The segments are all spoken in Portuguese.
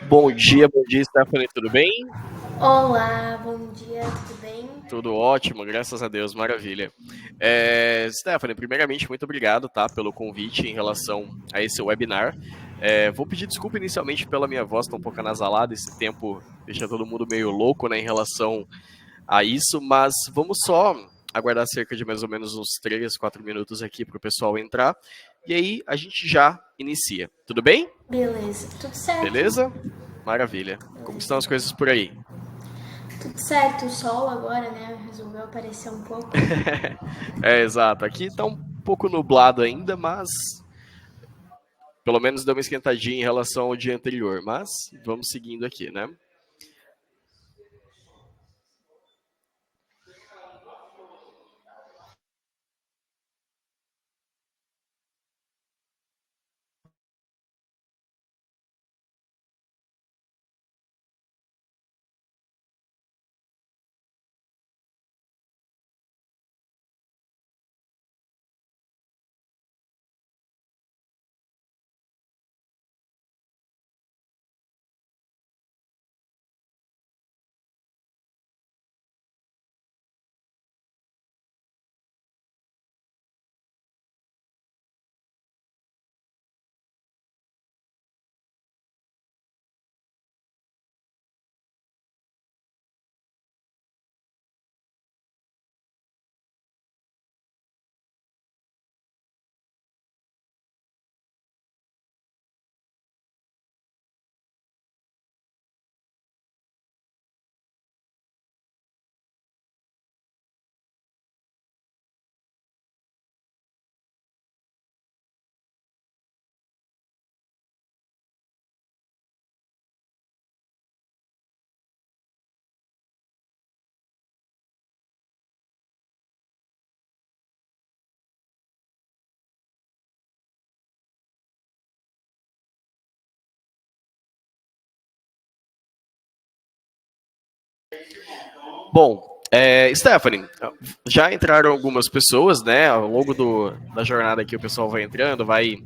Bom dia, Stephanie, tudo bem? Olá, bom dia, tudo bem? Tudo ótimo, graças a Deus, maravilha. Stephanie, primeiramente, muito obrigado, tá, pelo convite em relação a esse webinar. Vou pedir desculpa inicialmente pela minha voz, tá um pouco anasalada, esse tempo deixa todo mundo meio louco, né, em relação a isso, mas vamos só aguardar cerca de mais ou menos uns 3, 4 minutos aqui para o pessoal entrar, e aí a gente já inicia. Tudo bem? Beleza, tudo certo? Beleza? Maravilha. Como estão Beleza. as coisas por aí? Tudo certo, o sol agora, né, resolveu aparecer um pouco. Exato. Aqui tá um pouco nublado ainda, mas pelo menos deu uma esquentadinha em relação ao dia anterior. Mas vamos seguindo aqui, né? Bom, Stephanie, já entraram algumas pessoas, né? Ao longo da jornada aqui o pessoal vai entrando, vai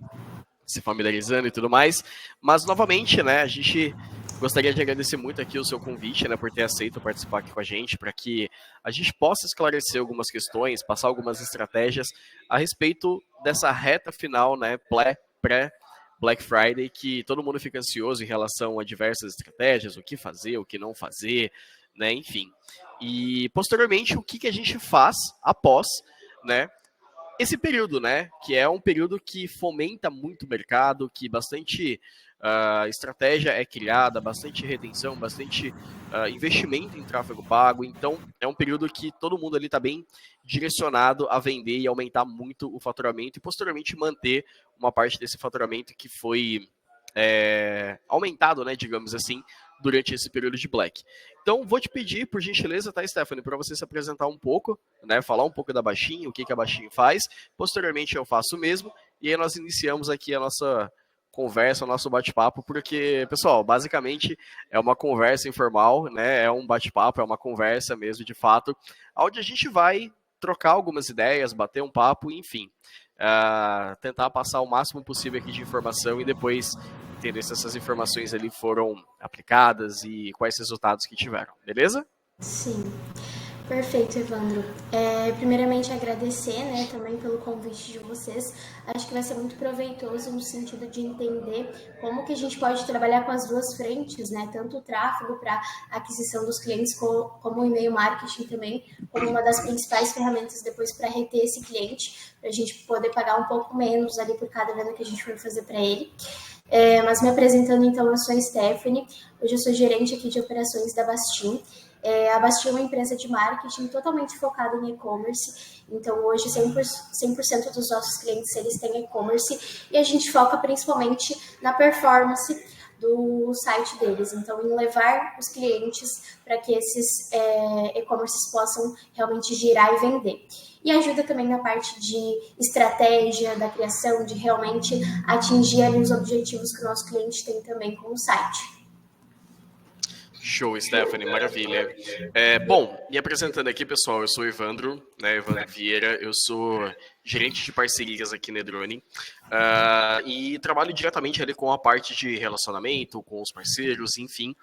se familiarizando e tudo mais. Mas, novamente, né, a gente gostaria de agradecer muito aqui o seu convite, né, por ter aceito participar aqui com a gente, para que a gente possa esclarecer algumas questões, passar algumas estratégias a respeito dessa reta final, né, pré-Black Friday, que todo mundo fica ansioso em relação a diversas estratégias, o que fazer, o que não fazer, né, enfim. E, posteriormente, o que a gente faz após, né, esse período, né? Que é um período que fomenta muito o mercado, que bastante estratégia é criada, bastante retenção, bastante investimento em tráfego pago. Então, é um período que todo mundo ali está bem direcionado a vender e aumentar muito o faturamento e, posteriormente, manter uma parte desse faturamento que foi aumentado, né, digamos assim, durante esse período de Black. Então, vou te pedir, por gentileza, tá, Stephanie, para você se apresentar um pouco, né, falar um pouco da Baixinho, o que a Baixinho faz. Posteriormente, eu faço o mesmo. E aí nós iniciamos aqui a nossa conversa, o nosso bate-papo, porque, pessoal, basicamente é uma conversa informal, né? É um bate-papo, é uma conversa mesmo, de fato, onde a gente vai trocar algumas ideias, bater um papo, enfim. Tentar passar o máximo possível aqui de informação e depois entender se essas informações ali foram aplicadas e quais resultados que tiveram, beleza? Sim, perfeito, Evandro. Primeiramente, agradecer, né, também pelo convite de vocês. Acho que vai ser muito proveitoso no sentido de entender como que a gente pode trabalhar com as duas frentes, né, tanto o tráfego para aquisição dos clientes, como o e-mail marketing também, como uma das principais ferramentas depois para reter esse cliente, para a gente poder pagar um pouco menos ali por cada venda que a gente for fazer para ele. Mas me apresentando então, eu sou a Stephanie, hoje eu sou gerente aqui de operações da Bastin. A Bastin é uma empresa de marketing totalmente focada em e-commerce, então hoje 100% dos nossos clientes eles têm e-commerce e a gente foca principalmente na performance do site deles, então em levar os clientes para que esses e-commerces possam realmente girar e vender. E ajuda também na parte de estratégia, da criação, de realmente atingir ali os objetivos que o nosso cliente tem também com o site. Show, Stephanie, maravilha. Bom, me apresentando aqui, pessoal, eu sou o Evandro, né, Evandro Vieira, eu sou gerente de parcerias aqui na Edrone, e trabalho diretamente ali com a parte de relacionamento, com os parceiros, enfim,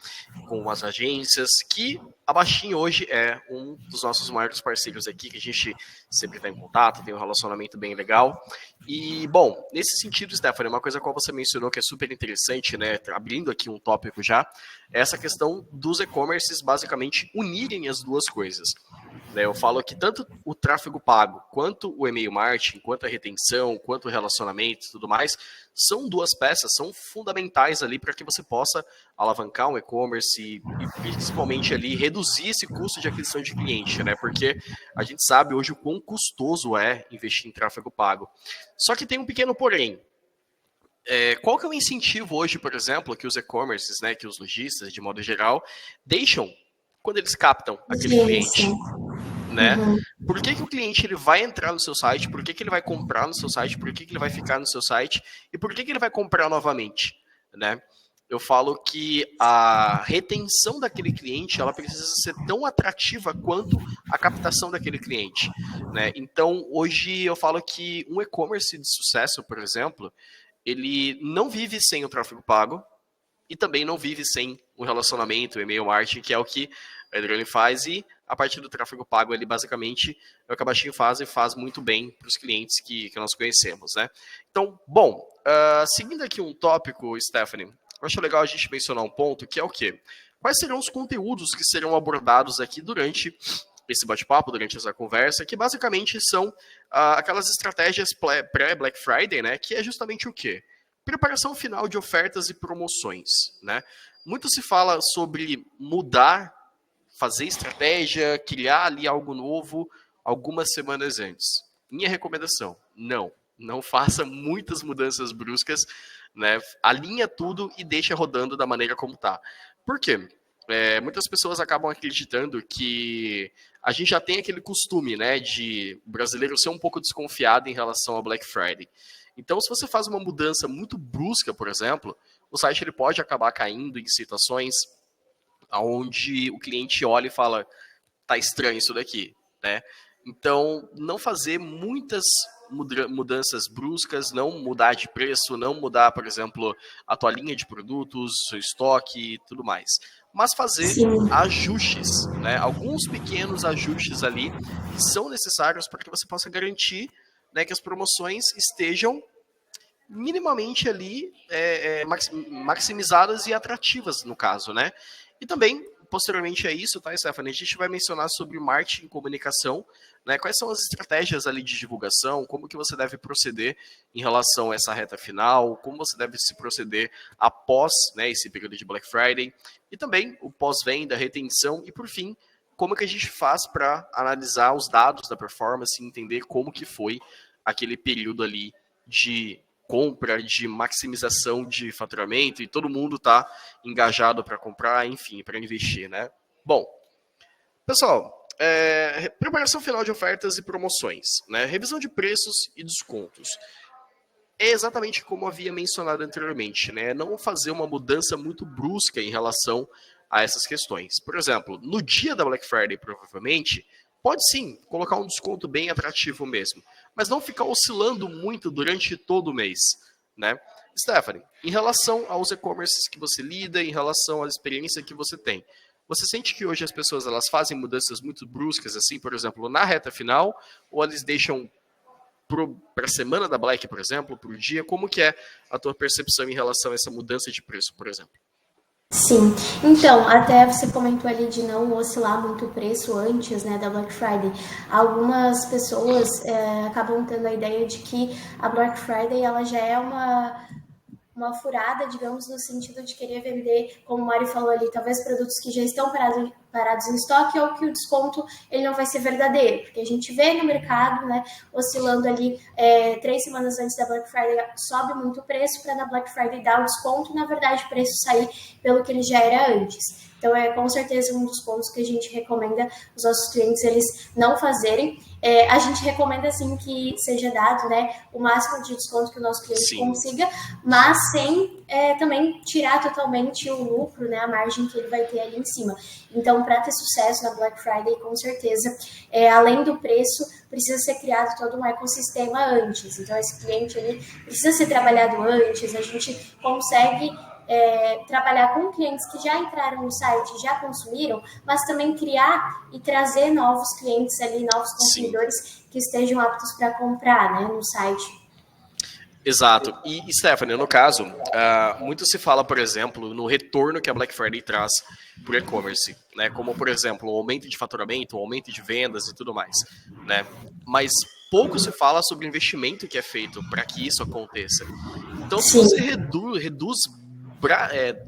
com as agências, que a Baixinho hoje é um dos nossos maiores parceiros aqui, que a gente sempre está em contato, tem um relacionamento bem legal. E, bom, nesse sentido, Stephanie, uma coisa que você mencionou que é super interessante, né, abrindo aqui um tópico já, é essa questão dos e-commerces basicamente unirem as duas coisas. Eu falo que tanto o tráfego pago, quanto o e-mail marketing, quanto a retenção, quanto o relacionamento e tudo mais, são duas peças, são fundamentais ali para que você possa alavancar um e-commerce e principalmente ali reduzir esse custo de aquisição de cliente, né? Porque a gente sabe hoje o quão custoso é investir em tráfego pago. Só que tem um pequeno porém. Qual que é o incentivo hoje, por exemplo, que os e-commerces, né, que os lojistas, de modo geral, deixam quando eles captam aquele cliente? Né? Uhum. Por que o cliente ele vai entrar no seu site? Por que ele vai comprar no seu site? Por que ele vai ficar no seu site? E por que ele vai comprar novamente? Né? Eu falo que a retenção daquele cliente ela precisa ser tão atrativa quanto a captação daquele cliente. Né? Então, hoje eu falo que um e-commerce de sucesso, por exemplo, ele não vive sem o tráfego pago e também não vive sem o relacionamento, o e-mail marketing, que é o que a Edrone faz, e a partir do tráfego pago, ele basicamente é o que a Baixinho faz e faz muito bem para os clientes que nós conhecemos, né? Então, bom, seguindo aqui um tópico, Stephanie, eu acho legal a gente mencionar um ponto, que é o quê? Quais serão os conteúdos que serão abordados aqui durante esse bate-papo, durante essa conversa, que basicamente são aquelas estratégias pré-Black Friday, né? Que é justamente o quê? Preparação final de ofertas e promoções, né? Muito se fala sobre mudar, fazer estratégia, criar ali algo novo algumas semanas antes. Minha recomendação, não faça muitas mudanças bruscas, né? Alinha tudo e deixa rodando da maneira como tá. Por quê? Muitas pessoas acabam acreditando que a gente já tem aquele costume, né, de o brasileiro ser um pouco desconfiado em relação ao Black Friday. Então, se você faz uma mudança muito brusca, por exemplo, o site ele pode acabar caindo em situações onde o cliente olha e fala, tá estranho isso daqui, né? Então, não fazer muitas mudanças bruscas, não mudar de preço, não mudar, por exemplo, a tua linha de produtos, seu estoque e tudo mais. Mas fazer ajustes, né? Alguns pequenos ajustes ali que são necessários para que você possa garantir, né, que as promoções estejam minimamente ali maximizadas e atrativas, no caso, né? E também, posteriormente a isso, tá, Stephanie, a gente vai mencionar sobre marketing e comunicação, né? Quais são as estratégias ali de divulgação, como que você deve proceder em relação a essa reta final, como você deve se proceder após, né, esse período de Black Friday, e também o pós-venda, retenção, e por fim, como que a gente faz para analisar os dados da performance e entender como que foi aquele período ali de compra, de maximização de faturamento, e todo mundo está engajado para comprar, enfim, para investir, né? Bom, pessoal, preparação final de ofertas e promoções, né? Revisão de preços e descontos. É exatamente como havia mencionado anteriormente, né? Não fazer uma mudança muito brusca em relação a essas questões. Por exemplo, no dia da Black Friday, provavelmente, pode sim colocar um desconto bem atrativo mesmo, mas não ficar oscilando muito durante todo o mês, né? Stephanie, em relação aos e-commerces que você lida, em relação à experiência que você tem, você sente que hoje as pessoas elas fazem mudanças muito bruscas, assim, por exemplo, na reta final, ou eles deixam para a semana da Black, por exemplo, para o dia? Como que é a tua percepção em relação a essa mudança de preço, por exemplo? Sim, então, até você comentou ali de não oscilar muito o preço antes, né, da Black Friday. Algumas pessoas acabam tendo a ideia de que a Black Friday ela já é uma furada, digamos, no sentido de querer vender, como o Mário falou ali, talvez produtos que já estão parados em estoque, ou que o desconto ele não vai ser verdadeiro, porque a gente vê no mercado, né, oscilando ali 3 semanas antes da Black Friday, sobe muito o preço, para na Black Friday dar o desconto, na verdade o preço sair pelo que ele já era antes. Então, é com certeza um dos pontos que a gente recomenda os nossos clientes eles não fazerem. A gente recomenda, assim, que seja dado, né, o máximo de desconto que o nosso cliente consiga, mas sem também tirar totalmente o lucro, né, a margem que ele vai ter ali em cima. Então, para ter sucesso na Black Friday, com certeza, além do preço, precisa ser criado todo um ecossistema antes. Então, esse cliente ele precisa ser trabalhado antes, a gente consegue trabalhar com clientes que já entraram no site, já consumiram, mas também criar e trazer novos clientes ali, novos consumidores que estejam aptos para comprar, né, no site. Exato. E, Stephanie, no caso, muito se fala, por exemplo, no retorno que a Black Friday traz para o e-commerce, né? Como, por exemplo, o aumento de faturamento, o aumento de vendas e tudo mais, né? Mas pouco se fala sobre o investimento que é feito para que isso aconteça. Então, se você reduz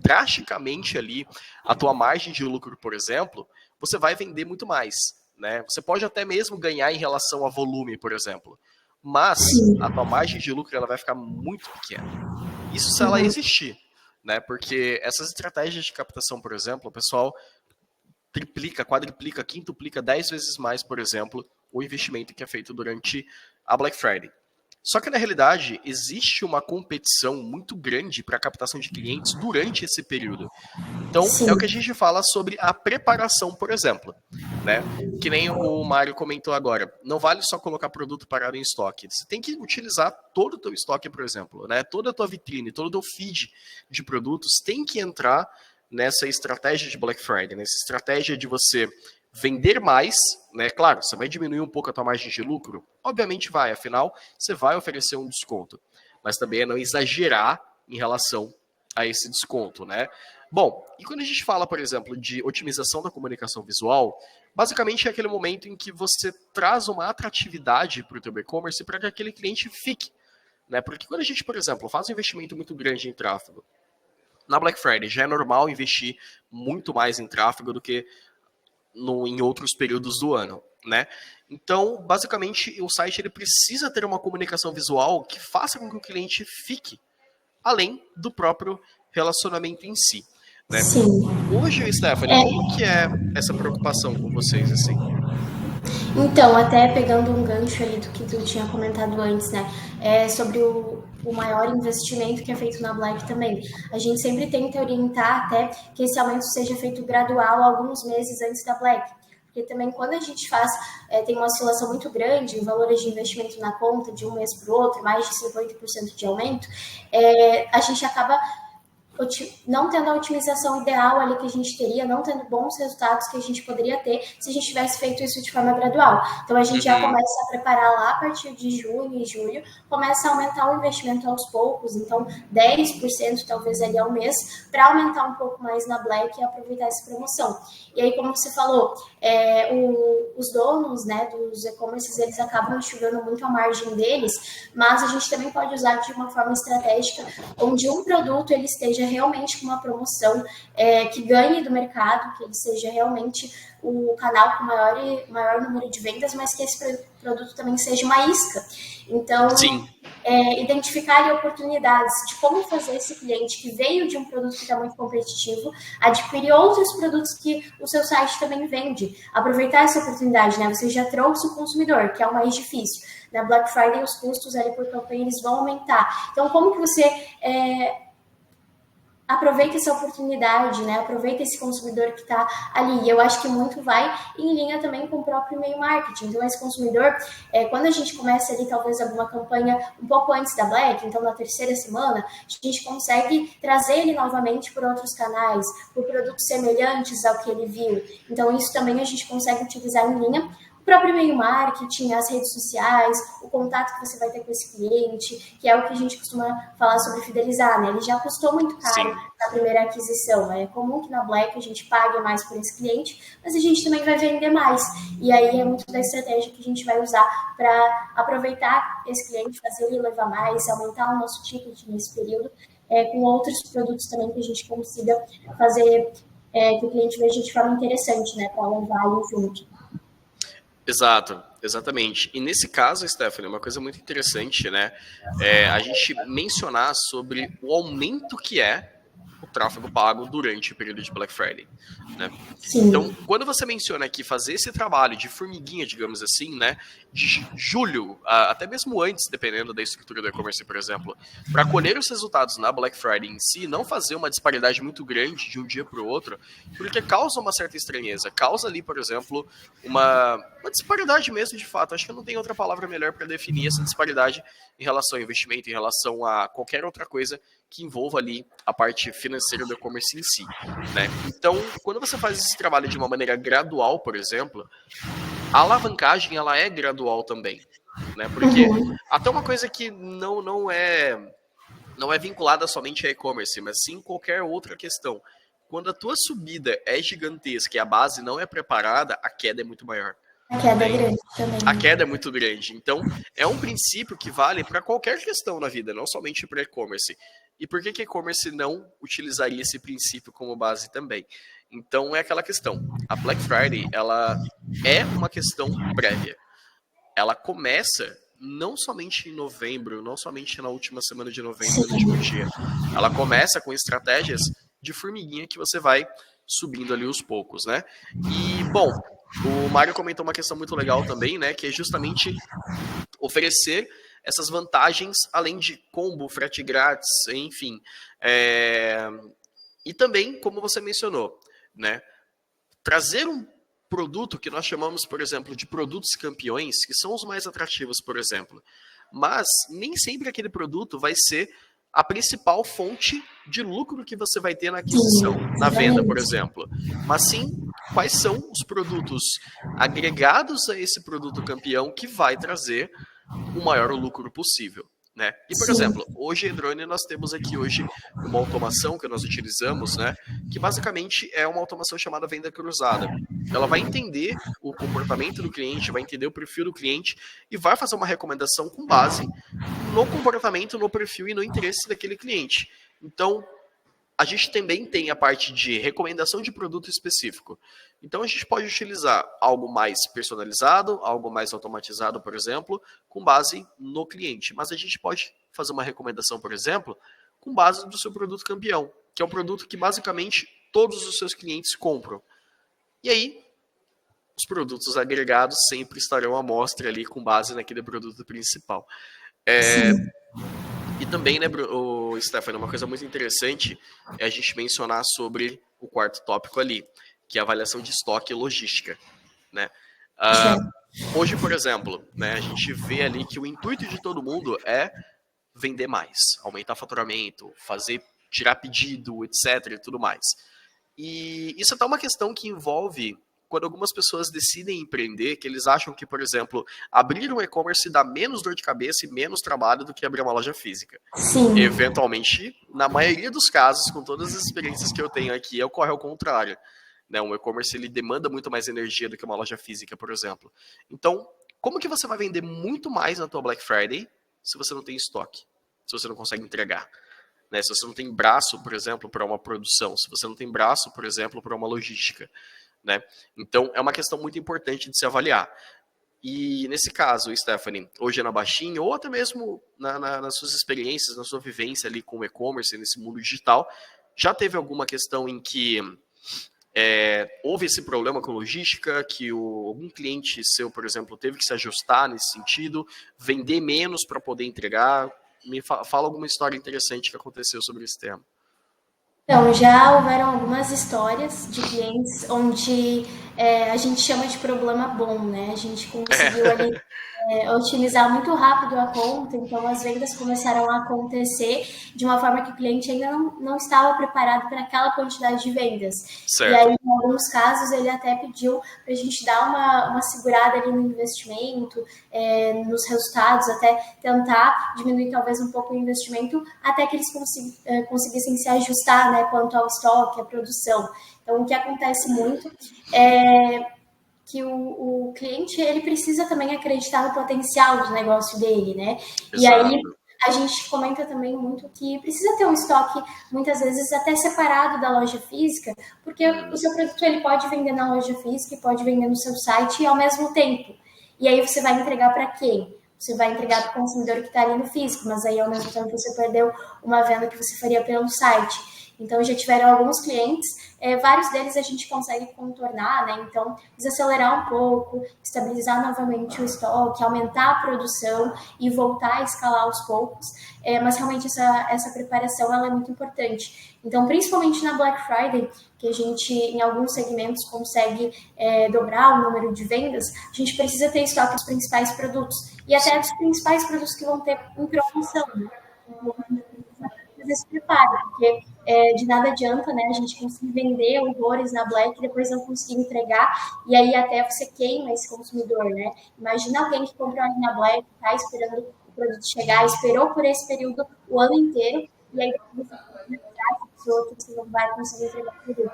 drasticamente ali a tua margem de lucro, por exemplo, você vai vender muito mais, né? Você pode até mesmo ganhar em relação a volume, por exemplo, mas a tua margem de lucro ela vai ficar muito pequena. Isso se ela existir, né? Porque essas estratégias de captação, por exemplo, o pessoal triplica, quadriplica, quintuplica 10 vezes mais, por exemplo, o investimento que é feito durante a Black Friday. Só que, na realidade, existe uma competição muito grande para a captação de clientes durante esse período. Então, é o que a gente fala sobre a preparação, por exemplo, né? Que nem o Mário comentou agora, não vale só colocar produto parado em estoque. Você tem que utilizar todo o teu estoque, por exemplo, né? Toda a tua vitrine, todo o teu feed de produtos tem que entrar nessa estratégia de Black Friday, nessa estratégia de você vender mais, né? Claro, você vai diminuir um pouco a tua margem de lucro? Obviamente vai, afinal, você vai oferecer um desconto. Mas também é não exagerar em relação a esse desconto, né? Bom, e quando a gente fala, por exemplo, de otimização da comunicação visual, basicamente é aquele momento em que você traz uma atratividade para o teu e-commerce para que aquele cliente fique, né? Porque quando a gente, por exemplo, faz um investimento muito grande em tráfego, na Black Friday já é normal investir muito mais em tráfego do que em outros períodos do ano, né? Então, basicamente, o site ele precisa ter uma comunicação visual que faça com que o cliente fique, além do próprio relacionamento em si, né? Hoje, Stephanie, como que é essa preocupação com vocês, assim? Então, até pegando um gancho ali do que tu tinha comentado antes, né? Sobre o maior investimento que é feito na Black também. A gente sempre tenta orientar até que esse aumento seja feito gradual alguns meses antes da Black. Porque também quando a gente tem uma oscilação muito grande em valores de investimento na conta de um mês para o outro, mais de 50% de aumento, a gente acaba não tendo a otimização ideal ali que a gente teria, não tendo bons resultados que a gente poderia ter se a gente tivesse feito isso de forma gradual. Então, a gente já começa a preparar lá a partir de junho e julho, começa a aumentar o investimento aos poucos, então 10% talvez ali ao mês, para aumentar um pouco mais na Black e aproveitar essa promoção. E aí, como você falou, os donos, né, dos e-commerces, eles acabam enxugando muito a margem deles, mas a gente também pode usar de uma forma estratégica, onde um produto ele esteja realmente com uma promoção que ganhe do mercado, que ele seja realmente o canal com maior número de vendas, mas que esse produto também seja uma isca. Então, identificar oportunidades de como fazer esse cliente que veio de um produto que está muito competitivo adquirir outros produtos que o seu site também vende. Aproveitar essa oportunidade, né? Você já trouxe o consumidor, que é o mais difícil. Na Black Friday, os custos ali por campanha eles vão aumentar. Então, como que você aproveita essa oportunidade, né? Aproveita esse consumidor que está ali. E eu acho que muito vai em linha também com o próprio e-mail marketing. Então, esse consumidor, quando a gente começa ali, talvez, alguma campanha um pouco antes da Black, então na terceira semana, a gente consegue trazer ele novamente por outros canais, por produtos semelhantes ao que ele viu. Então, isso também a gente consegue utilizar em linha. O próprio e-mail marketing, as redes sociais, o contato que você vai ter com esse cliente, que é o que a gente costuma falar sobre fidelizar, né? Ele já custou muito caro na primeira aquisição. É comum que na Black a gente pague mais por esse cliente, mas a gente também vai vender mais. E aí é muito da estratégia que a gente vai usar para aproveitar esse cliente, fazer ele levar mais, aumentar o nosso ticket nesse período, com outros produtos também que a gente consiga fazer que o cliente veja de forma interessante, né? Para levar ele junto. Exato, exatamente. E nesse caso, Stephanie, uma coisa muito interessante, né? A gente mencionar sobre o aumento que é o tráfego pago durante o período de Black Friday, né? Sim. Então, quando você menciona aqui fazer esse trabalho de formiguinha, digamos assim, né, de julho, até mesmo antes, dependendo da estrutura do e-commerce, por exemplo, para colher os resultados na Black Friday em si, não fazer uma disparidade muito grande de um dia para o outro, porque causa uma certa estranheza, causa ali, por exemplo, uma disparidade mesmo, de fato. Acho que não tem outra palavra melhor para definir essa disparidade em relação ao investimento, em relação a qualquer outra coisa que envolva ali a parte financeira do e-commerce em si, né? Então, quando você faz esse trabalho de uma maneira gradual, por exemplo, a alavancagem ela é gradual também, né? Porque até uma coisa que não é vinculada somente a e-commerce, mas sim qualquer outra questão. Quando a tua subida é gigantesca e a base não é preparada, a queda é muito maior. A queda é grande também. A queda é muito grande. Então, é um princípio que vale para qualquer questão na vida, não somente para e-commerce. E por que e-commerce não utilizaria esse princípio como base também? Então, é aquela questão. A Black Friday, ela é uma questão prévia. Ela começa não somente em novembro, não somente na última semana de novembro, no último dia. Ela começa com estratégias de formiguinha que você vai subindo ali aos poucos, né? E, bom, o Mário comentou uma questão muito legal também, né? Que é justamente oferecer essas vantagens, além de combo, frete grátis, enfim. E também, como você mencionou, né? Trazer um produto que nós chamamos, por exemplo, de produtos campeões, que são os mais atrativos, por exemplo. Mas nem sempre aquele produto vai ser a principal fonte de lucro que você vai ter na aquisição, na venda, por exemplo. Mas sim, quais são os produtos agregados a esse produto campeão que vai trazer o maior lucro possível, né? E, por exemplo, hoje, Drone, nós temos aqui hoje uma automação que nós utilizamos, né? Que basicamente é uma automação chamada venda cruzada. Ela vai entender o comportamento do cliente, vai entender o perfil do cliente e vai fazer uma recomendação com base no comportamento, no perfil e no interesse daquele cliente. Então, a gente também tem a parte de recomendação de produto específico. Então, a gente pode utilizar algo mais personalizado, algo mais automatizado, por exemplo, com base no cliente. Mas a gente pode fazer uma recomendação, por exemplo, com base do seu produto campeão, que é um produto que basicamente todos os seus clientes compram. E aí, os produtos agregados sempre estarão à mostra ali com base naquele produto principal. E também, né, o Stefano, uma coisa muito interessante é a gente mencionar sobre o quarto tópico ali, que é a avaliação de estoque e logística, né? Hoje, por exemplo, né, a gente vê ali que o intuito de todo mundo é vender mais, aumentar faturamento, tirar pedido, etc. e tudo mais. E isso é até uma questão que envolve quando algumas pessoas decidem empreender, que eles acham que, por exemplo, abrir um e-commerce dá menos dor de cabeça e menos trabalho do que abrir uma loja física. Sim. Eventualmente, na maioria dos casos, com todas as experiências que eu tenho aqui, ocorre ao contrário. Né? Um e-commerce ele demanda muito mais energia do que uma loja física, por exemplo. Então, como que você vai vender muito mais na tua Black Friday se você não tem estoque? Se você não consegue entregar? Né? Se você não tem braço, por exemplo, para uma produção? Se você não tem braço, por exemplo, para uma logística? Né? Então, é uma questão muito importante de se avaliar. E nesse caso, Stephanie, hoje na Baixinho, ou até mesmo nas suas experiências, na sua vivência ali com o e-commerce, nesse mundo digital, já teve alguma questão em que houve esse problema com logística, que algum cliente seu, por exemplo, teve que se ajustar nesse sentido, vender menos para poder entregar? Me fala alguma história interessante que aconteceu sobre esse tema. Então, já houveram algumas histórias de clientes onde a gente chama de problema bom, né? A gente conseguiu ali otimizar muito rápido a conta, então as vendas começaram a acontecer de uma forma que o cliente ainda não estava preparado para aquela quantidade de vendas. Certo. E aí, em alguns casos, ele até pediu para a gente dar uma segurada ali no investimento, nos resultados, até tentar diminuir talvez um pouco o investimento, até que eles conseguissem se ajustar, né, quanto ao estoque, à produção. Então, o que acontece muito é que o cliente ele precisa também acreditar no potencial do negócio dele, né? Exato. E aí a gente comenta também muito que precisa ter um estoque, muitas vezes até separado da loja física, porque o seu produto ele pode vender na loja física e pode vender no seu site ao mesmo tempo. E aí você vai entregar para quem? Você vai entregar para o consumidor que está ali no físico, mas aí ao mesmo tempo você perdeu uma venda que você faria pelo site. Então, já tiveram alguns clientes, vários deles a gente consegue contornar, né? Então, desacelerar um pouco, estabilizar novamente o estoque, aumentar a produção e voltar a escalar aos poucos. Mas realmente essa preparação ela é muito importante. Então, principalmente na Black Friday, que a gente, em alguns segmentos, consegue dobrar o número de vendas, a gente precisa ter estoque dos principais produtos e até dos principais produtos que vão ter em promoção. Né? Então, a gente precisa fazer esse preparo, porque de nada adianta, né, a gente conseguir vender horrores na Black e depois não conseguir entregar, e aí até você queima esse consumidor, né? Imagina alguém que comprou ali na Black, tá esperando o produto chegar, esperou por esse período o ano inteiro, e aí você pessoa que você não vai conseguir entregar o produto.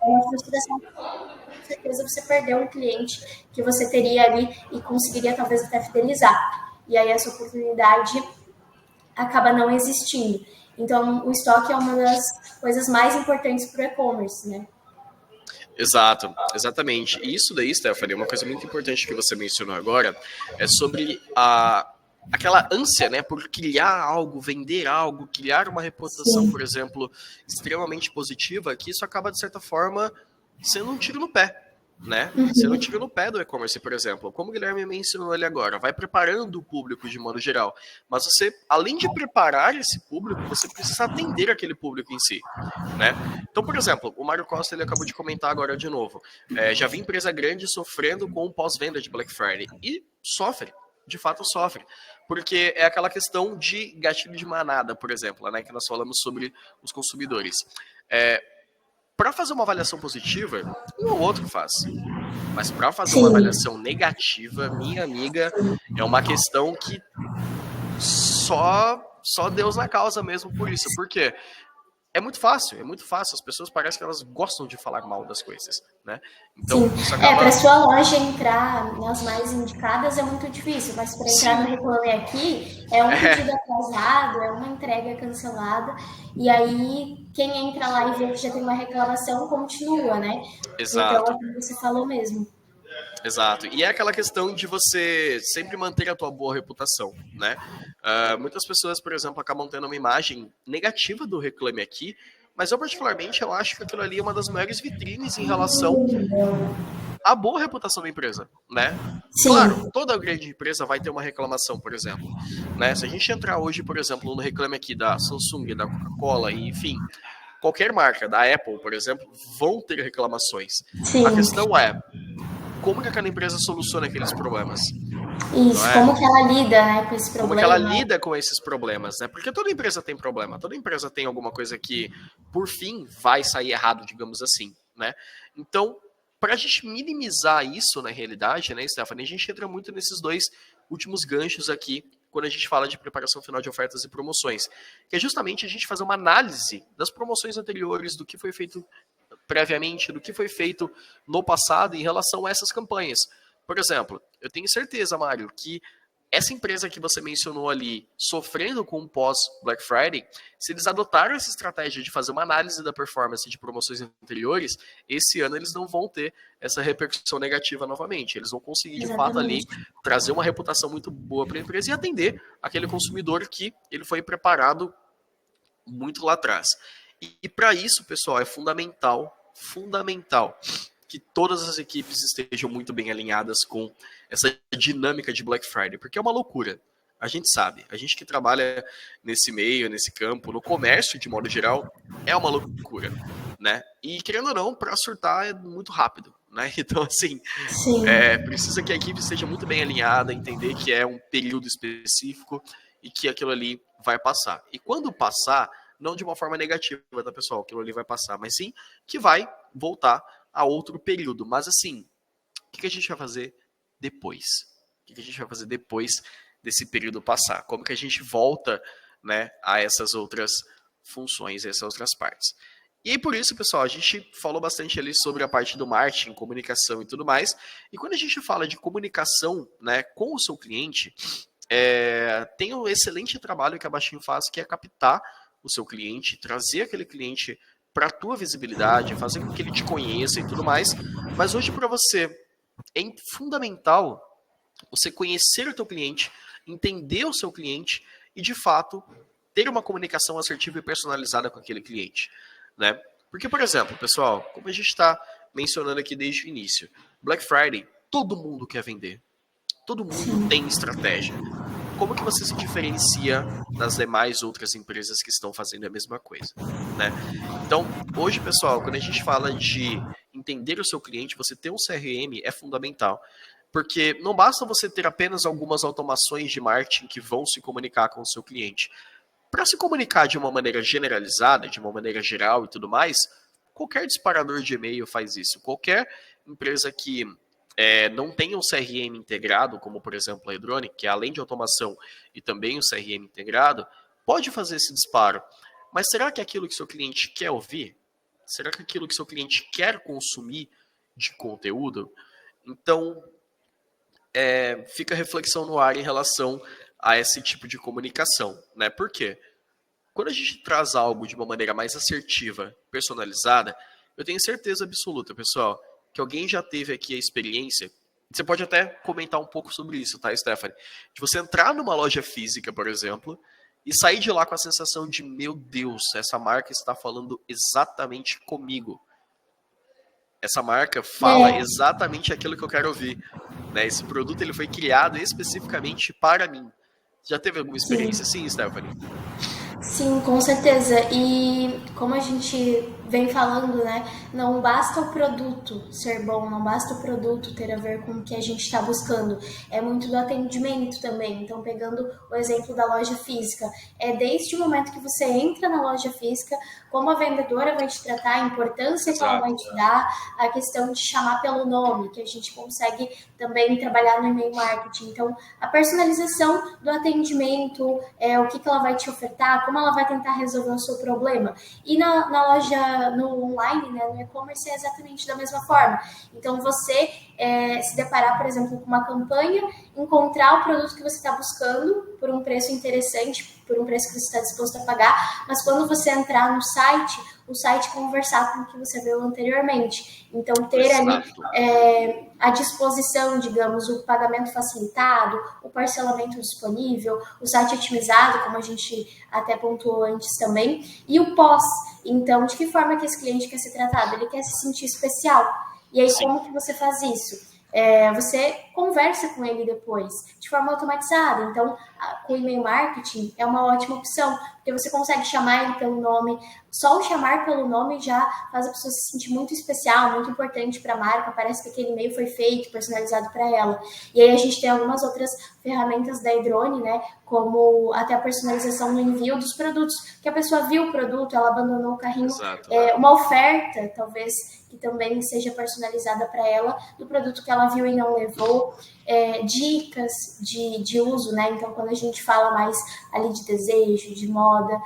É uma frustração, com certeza você perdeu um cliente que você teria ali e conseguiria talvez até fidelizar. E aí essa oportunidade acaba não existindo. Então, o estoque é uma das coisas mais importantes para o e-commerce, né? Exato, exatamente. E isso daí, Stephanie, uma coisa muito importante que você mencionou agora, é sobre aquela ânsia, né, por criar algo, vender algo, criar uma reputação, Sim. por exemplo, extremamente positiva, que isso acaba, de certa forma, sendo um tiro no pé, né? Sendo um tiro no pé do e-commerce, por exemplo. Como o Guilherme mencionou ali agora, vai preparando o público de modo geral. Mas você, além de preparar esse público, você precisa atender aquele público em si, né? Então, por exemplo, o Mário Costa, ele acabou de comentar agora de novo. Já vi empresa grande sofrendo com o pós-venda de Black Friday. E sofre, de fato sofre. Porque é aquela questão de gatilho de manada, por exemplo, né? Que nós falamos sobre os consumidores. Para fazer uma avaliação positiva, um ou outro faz. Mas para fazer uma Sim. avaliação negativa, minha amiga, é uma questão que só Deus na causa mesmo por isso. Por quê? É muito fácil. As pessoas parecem que elas gostam de falar mal das coisas, né? Então, Sim. isso acaba... Para sua loja entrar nas mais indicadas é muito difícil, mas para entrar no Reclame Aqui é um pedido atrasado, é uma entrega cancelada, e aí quem entra lá e vê que já tem uma reclamação continua, né? Então, Exato. é como você falou mesmo. Exato. E é aquela questão de você sempre manter a tua boa reputação, né? Muitas pessoas, por exemplo, acabam tendo uma imagem negativa do Reclame Aqui, mas eu particularmente eu acho que aquilo ali é uma das maiores vitrines em relação à boa reputação da empresa, né? Sim. Claro, toda grande empresa vai ter uma reclamação, por exemplo, né? Se a gente entrar hoje, por exemplo, no Reclame Aqui da Samsung, da Coca-Cola, e enfim, qualquer marca, da Apple, por exemplo, vão ter reclamações. Sim. A questão é como que aquela empresa soluciona aqueles problemas. Isso, como que ela lida, né, com esse problema. Como que ela lida com esses problemas, né? Porque toda empresa tem problema, toda empresa tem alguma coisa que, por fim, vai sair errado, digamos assim, né? Então, para a gente minimizar isso na realidade, né, Stephanie, a gente entra muito nesses dois últimos ganchos aqui, quando a gente fala de preparação final de ofertas e promoções, que é justamente a gente fazer uma análise das promoções anteriores, do que foi feito previamente, do que foi feito no passado em relação a essas campanhas. Por exemplo, eu tenho certeza, Mário, que essa empresa que você mencionou ali, sofrendo com o pós-Black Friday, se eles adotaram essa estratégia de fazer uma análise da performance de promoções anteriores, esse ano eles não vão ter essa repercussão negativa novamente. Eles vão conseguir, de fato, ali trazer uma reputação muito boa para a empresa e atender aquele consumidor que ele foi preparado muito lá atrás. E para isso, pessoal, é fundamental que todas as equipes estejam muito bem alinhadas com essa dinâmica de Black Friday, porque é uma loucura. A gente sabe, a gente que trabalha nesse meio, nesse campo, no comércio de modo geral, é uma loucura, né? E querendo ou não, para surtar é muito rápido, né? Então, assim, precisa que a equipe esteja muito bem alinhada, entender que é um período específico e que aquilo ali vai passar. E quando passar, não de uma forma negativa, tá, pessoal? Aquilo ali vai passar, mas sim que vai voltar a outro período. Mas assim, o que a gente vai fazer depois? O que a gente vai fazer depois desse período passar? Como que a gente volta, né, a essas outras funções, essas outras partes? E aí, por isso, pessoal, a gente falou bastante ali sobre a parte do marketing, comunicação e tudo mais. E quando a gente fala de comunicação, né, com o seu cliente, tem um excelente trabalho que a Baixinho faz, que é captar o seu cliente, trazer aquele cliente para a tua visibilidade, fazer com que ele te conheça e tudo mais. Mas hoje, para você, é fundamental você conhecer o teu cliente, entender o seu cliente e, de fato, ter uma comunicação assertiva e personalizada com aquele cliente, né? Porque, por exemplo, pessoal, como a gente está mencionando aqui desde o início, Black Friday, todo mundo quer vender. Todo mundo tem estratégia. Como que você se diferencia das demais outras empresas que estão fazendo a mesma coisa, né? Então, hoje, pessoal, quando a gente fala de entender o seu cliente, você ter um CRM é fundamental. Porque não basta você ter apenas algumas automações de marketing que vão se comunicar com o seu cliente. Para se comunicar de uma maneira generalizada, de uma maneira geral e tudo mais, qualquer disparador de e-mail faz isso. Qualquer empresa que não tenha um CRM integrado, como por exemplo a Edronic, que além de automação e também o CRM integrado, pode fazer esse disparo. Mas será que é aquilo que seu cliente quer ouvir? Será que é aquilo que seu cliente quer consumir de conteúdo? Então, fica a reflexão no ar em relação a esse tipo de comunicação, né? Por quê? Quando a gente traz algo de uma maneira mais assertiva, personalizada, eu tenho certeza absoluta, pessoal, que alguém já teve aqui a experiência, você pode até comentar um pouco sobre isso, tá, Stephanie? De você entrar numa loja física, por exemplo, e sair de lá com a sensação de, meu Deus, essa marca está falando exatamente comigo. Essa marca fala exatamente aquilo que eu quero ouvir. Né? Esse produto ele foi criado especificamente para mim. Já teve alguma experiência assim, Stephanie? Sim, com certeza. E como a gente vem falando, né? Não basta o produto ser bom, não basta o produto ter a ver com o que a gente está buscando. É muito do atendimento também. Então, pegando o exemplo da loja física, desde o momento que você entra na loja física, como a vendedora vai te tratar, a importância que ela vai te dar, a questão de chamar pelo nome, que a gente consegue também trabalhar no e-mail marketing. Então, a personalização do atendimento, o que ela vai te ofertar, como ela vai tentar resolver o seu problema. E na loja, no online, né, no e-commerce, é exatamente da mesma forma. Então, você se deparar, por exemplo, com uma campanha, encontrar o produto que você está buscando por um preço interessante, por um preço que você está disposto a pagar, mas quando você entrar no site, o site conversar com o que você viu anteriormente. Então, ter ali à disposição, digamos, o pagamento facilitado, o parcelamento disponível, o site otimizado, como a gente até pontuou antes também, e o pós. Então, de que forma que esse cliente quer ser tratado? Ele quer se sentir especial. E aí, como que você faz isso? Você conversa com ele depois, de forma automatizada. Então, com o e-mail marketing é uma ótima opção, porque você consegue chamar ele pelo nome. Só o chamar pelo nome já faz a pessoa se sentir muito especial, muito importante para a marca. Parece que aquele e-mail foi feito, personalizado para ela. E aí a gente tem algumas outras ferramentas da Edrone, né? Como até a personalização no envio dos produtos, que a pessoa viu o produto, ela abandonou o carrinho. Uma oferta, talvez, que também seja personalizada para ela, do produto que ela viu e não levou. Dicas de uso, né? Então, quando a gente fala mais ali de desejo, de moda,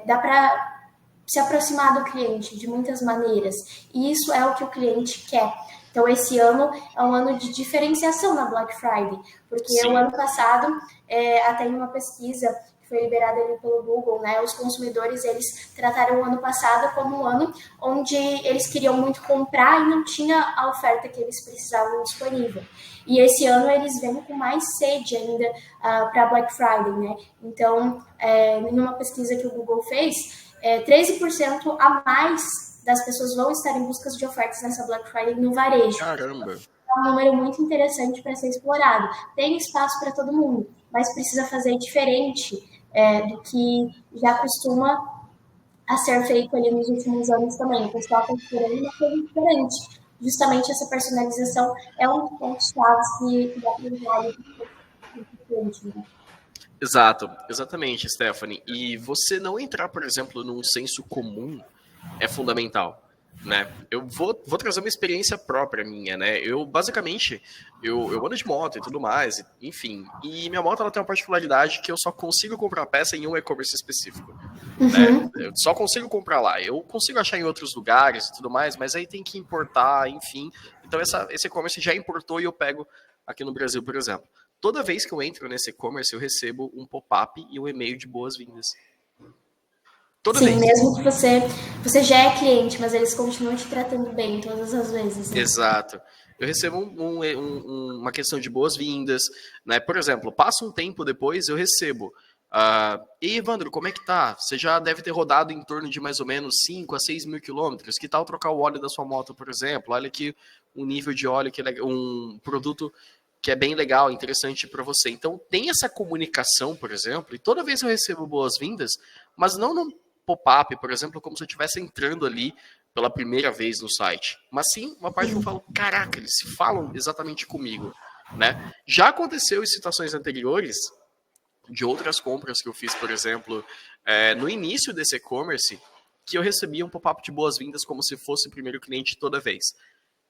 dá para se aproximar do cliente de muitas maneiras. E isso é o que o cliente quer. Então, esse ano é um ano de diferenciação na Black Friday, porque o ano passado, até em uma pesquisa que foi liberada ali pelo Google, né, os consumidores, eles trataram o ano passado como um ano onde eles queriam muito comprar e não tinha a oferta que eles precisavam disponível. E esse ano eles vêm com mais sede ainda para Black Friday, né? Então, em uma pesquisa que o Google fez, 13% a mais das pessoas vão estar em busca de ofertas nessa Black Friday no varejo. Caramba! É um número muito interessante para ser explorado. Tem espaço para todo mundo, mas precisa fazer diferente do que já costuma a ser feito ali nos últimos anos também. O pessoal está esperando uma coisa diferente. Justamente essa personalização é um dos pontos-chave que dá para usar ali. Exato, exatamente, Stephanie. E você não entrar, por exemplo, num senso comum é fundamental, né? Eu vou trazer uma experiência própria minha, né? Eu, basicamente, eu ando de moto e tudo mais, enfim. E minha moto, ela tem uma particularidade que eu só consigo comprar peça em um e-commerce específico. Né? Eu só consigo comprar lá. Eu consigo achar em outros lugares e tudo mais, mas aí tem que importar, enfim. Então, esse e-commerce já importou e eu pego aqui no Brasil, por exemplo. Toda vez que eu entro nesse e-commerce, eu recebo um pop-up e um e-mail de boas-vindas. Toda vez. Mesmo que você já é cliente, mas eles continuam te tratando bem todas as vezes. Né? Exato. Eu recebo uma questão de boas-vindas, né? Por exemplo, passa um tempo depois, eu recebo E Evandro, como é que tá? Você já deve ter rodado em torno de mais ou menos 5 a 6 mil quilômetros. Que tal trocar o óleo da sua moto, por exemplo? Olha aqui um nível de óleo, que é um produto que é bem legal, interessante para você. Então, tem essa comunicação, por exemplo, e toda vez eu recebo boas-vindas, mas não num pop-up, por exemplo, como se eu estivesse entrando ali pela primeira vez no site. Mas sim, uma parte que eu falo, caraca, eles se falam exatamente comigo, né? Já aconteceu em situações anteriores, de outras compras que eu fiz, por exemplo, no início desse e-commerce, que eu recebia um pop-up de boas-vindas como se fosse o primeiro cliente toda vez.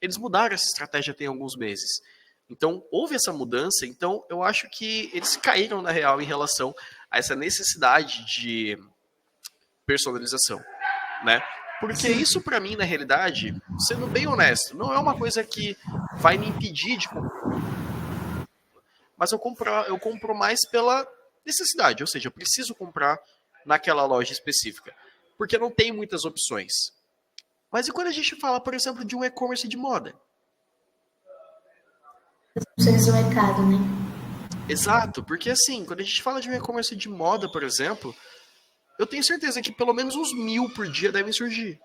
Eles mudaram essa estratégia tem alguns meses. Então, houve essa mudança, então eu acho que eles caíram na real em relação a essa necessidade de personalização, né? Porque isso para mim, na realidade, sendo bem honesto, não é uma coisa que vai me impedir de comprar, mas eu compro mais pela necessidade, ou seja, eu preciso comprar naquela loja específica, porque não tem muitas opções. Mas e quando a gente fala, por exemplo, de um e-commerce de moda? Opções do mercado, né? Exato, porque assim, quando a gente fala de um e-commerce de moda, por exemplo, eu tenho certeza que pelo menos uns 1.000 por dia devem surgir.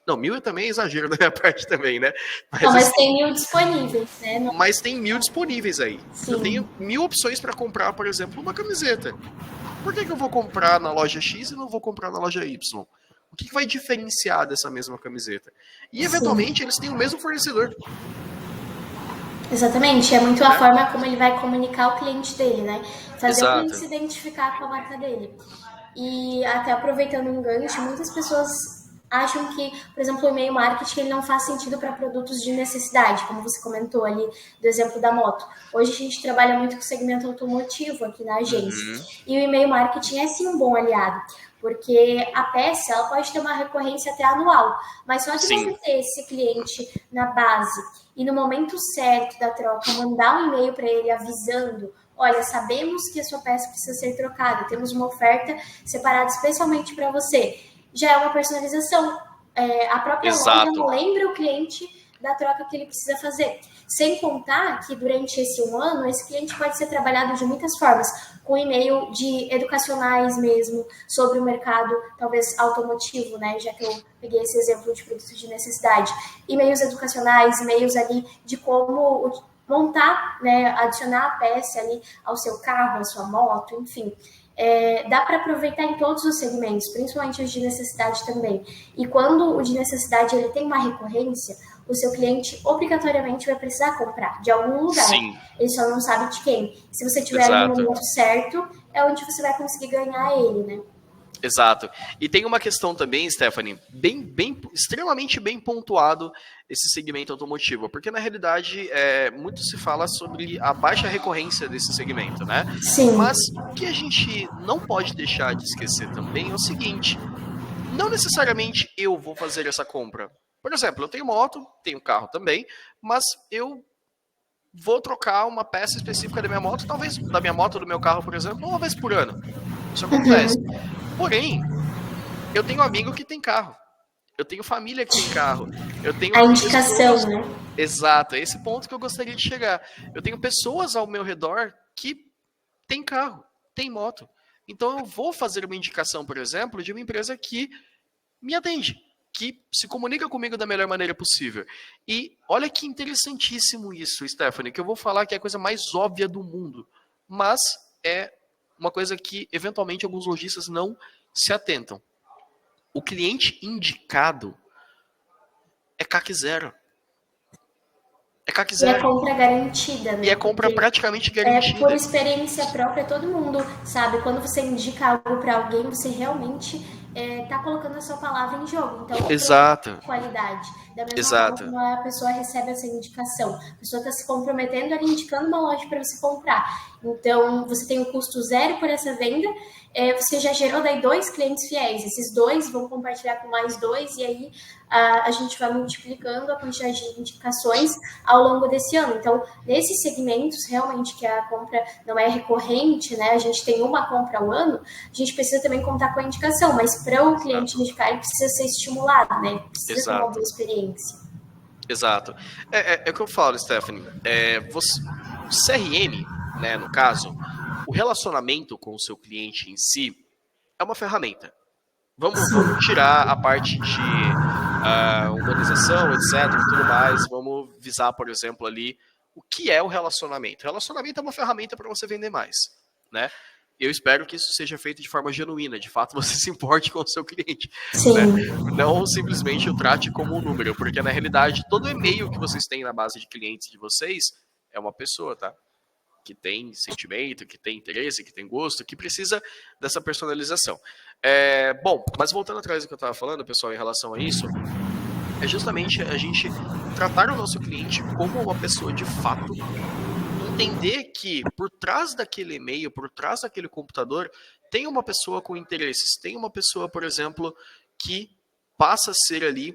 Não, 1.000 é também exagero da minha parte também, né? Não, mas Assim, tem 1.000 disponíveis, né? mas tem 1.000 disponíveis aí. Sim. Eu tenho 1.000 opções para comprar, por exemplo, uma camiseta. Por que eu vou comprar na loja X e não vou comprar na loja Y? O que vai diferenciar dessa mesma camiseta? E, eventualmente, Sim. eles têm o mesmo fornecedor. Exatamente, é muito a forma como ele vai comunicar ao cliente dele, né? Fazer o cliente Exato. se identificar com a marca dele. E até aproveitando um gancho, muitas pessoas acham que, por exemplo, o e-mail marketing ele não faz sentido para produtos de necessidade, como você comentou ali do exemplo da moto. Hoje a gente trabalha muito com o segmento automotivo aqui na agência. E o e-mail marketing é sim um bom aliado, porque a peça ela pode ter uma recorrência até anual, mas só de você ter esse cliente na base e no momento certo da troca mandar um e-mail para ele avisando: olha, sabemos que a sua peça precisa ser trocada, temos uma oferta separada especialmente para você. Já é uma personalização. A própria loja não lembra o cliente da troca que ele precisa fazer. Sem contar que durante esse 1 ano, esse cliente pode ser trabalhado de muitas formas, com e-mail de educacionais mesmo, sobre o mercado, talvez automotivo, né? Já que eu peguei esse exemplo de produtos de necessidade. E-mails educacionais, e-mails ali de como montar, né, adicionar a peça ali ao seu carro, à sua moto, enfim. Dá para aproveitar em todos os segmentos, principalmente os de necessidade também. E quando o de necessidade ele tem uma recorrência, o seu cliente obrigatoriamente vai precisar comprar de algum lugar. Sim. Ele só não sabe de quem. Se você tiver no momento certo, é onde você vai conseguir ganhar ele, né? Exato. E tem uma questão também, Stephanie, extremamente bem pontuado esse segmento automotivo, porque na realidade muito se fala sobre a baixa recorrência desse segmento, né? Sim. Mas o que a gente não pode deixar de esquecer também é o seguinte: não necessariamente eu vou fazer essa compra. Por exemplo, eu tenho moto, tenho carro também, mas eu vou trocar uma peça específica da minha moto, talvez da minha moto ou do meu carro, por exemplo, uma vez por ano. Isso acontece. Porém, eu tenho amigo que tem carro. Eu tenho família que tem carro. Eu tenho a indicação, pessoas... né? Exato, é esse ponto que eu gostaria de chegar. Eu tenho pessoas ao meu redor que têm carro, têm moto. Então eu vou fazer uma indicação, por exemplo, de uma empresa que me atende, que se comunica comigo da melhor maneira possível. E olha que interessantíssimo isso, Stephanie, que eu vou falar que é a coisa mais óbvia do mundo, mas é uma coisa que, eventualmente, alguns lojistas não se atentam. O cliente indicado é CAC zero. É CAC zero. E é compra garantida, né? E é compra praticamente garantida. Por experiência própria, todo mundo sabe. Quando você indica algo para alguém, você realmente tá colocando a sua palavra em jogo. Então, exato. Qualidade. Da mesma forma como a pessoa recebe essa indicação. A pessoa está se comprometendo ali, indicando uma loja para você comprar. Então, você tem um custo zero por essa venda. Você já gerou daí 2 clientes fiéis. Esses 2 vão compartilhar com mais 2 e aí a gente vai multiplicando a quantidade de indicações ao longo desse ano. Então, nesses segmentos, realmente, que a compra não é recorrente, né? A gente tem uma compra ao ano, a gente precisa também contar com a indicação, mas para o cliente indicar, ele precisa ser estimulado, né? Precisa ter uma boa experiência. Exato. É o que eu falo, Stephanie. CRM, né, no caso, o relacionamento com o seu cliente em si é uma ferramenta. Vamos tirar a parte de humanização, etc, e tudo mais. Vamos visar, por exemplo, ali o que é o relacionamento. O relacionamento é uma ferramenta para você vender mais, né? Eu espero que isso seja feito de forma genuína, de fato você se importe com o seu cliente, né? Não simplesmente o trate como um número, porque na realidade todo e-mail que vocês têm na base de clientes de vocês é uma pessoa, tá? Que tem sentimento, que tem interesse, que tem gosto, que precisa dessa personalização. Bom, mas voltando atrás do que eu estava falando, pessoal, em relação a isso, é justamente a gente tratar o nosso cliente como uma pessoa de fato, entender que por trás daquele e-mail, por trás daquele computador, tem uma pessoa com interesses, tem uma pessoa, por exemplo, que passa a ser ali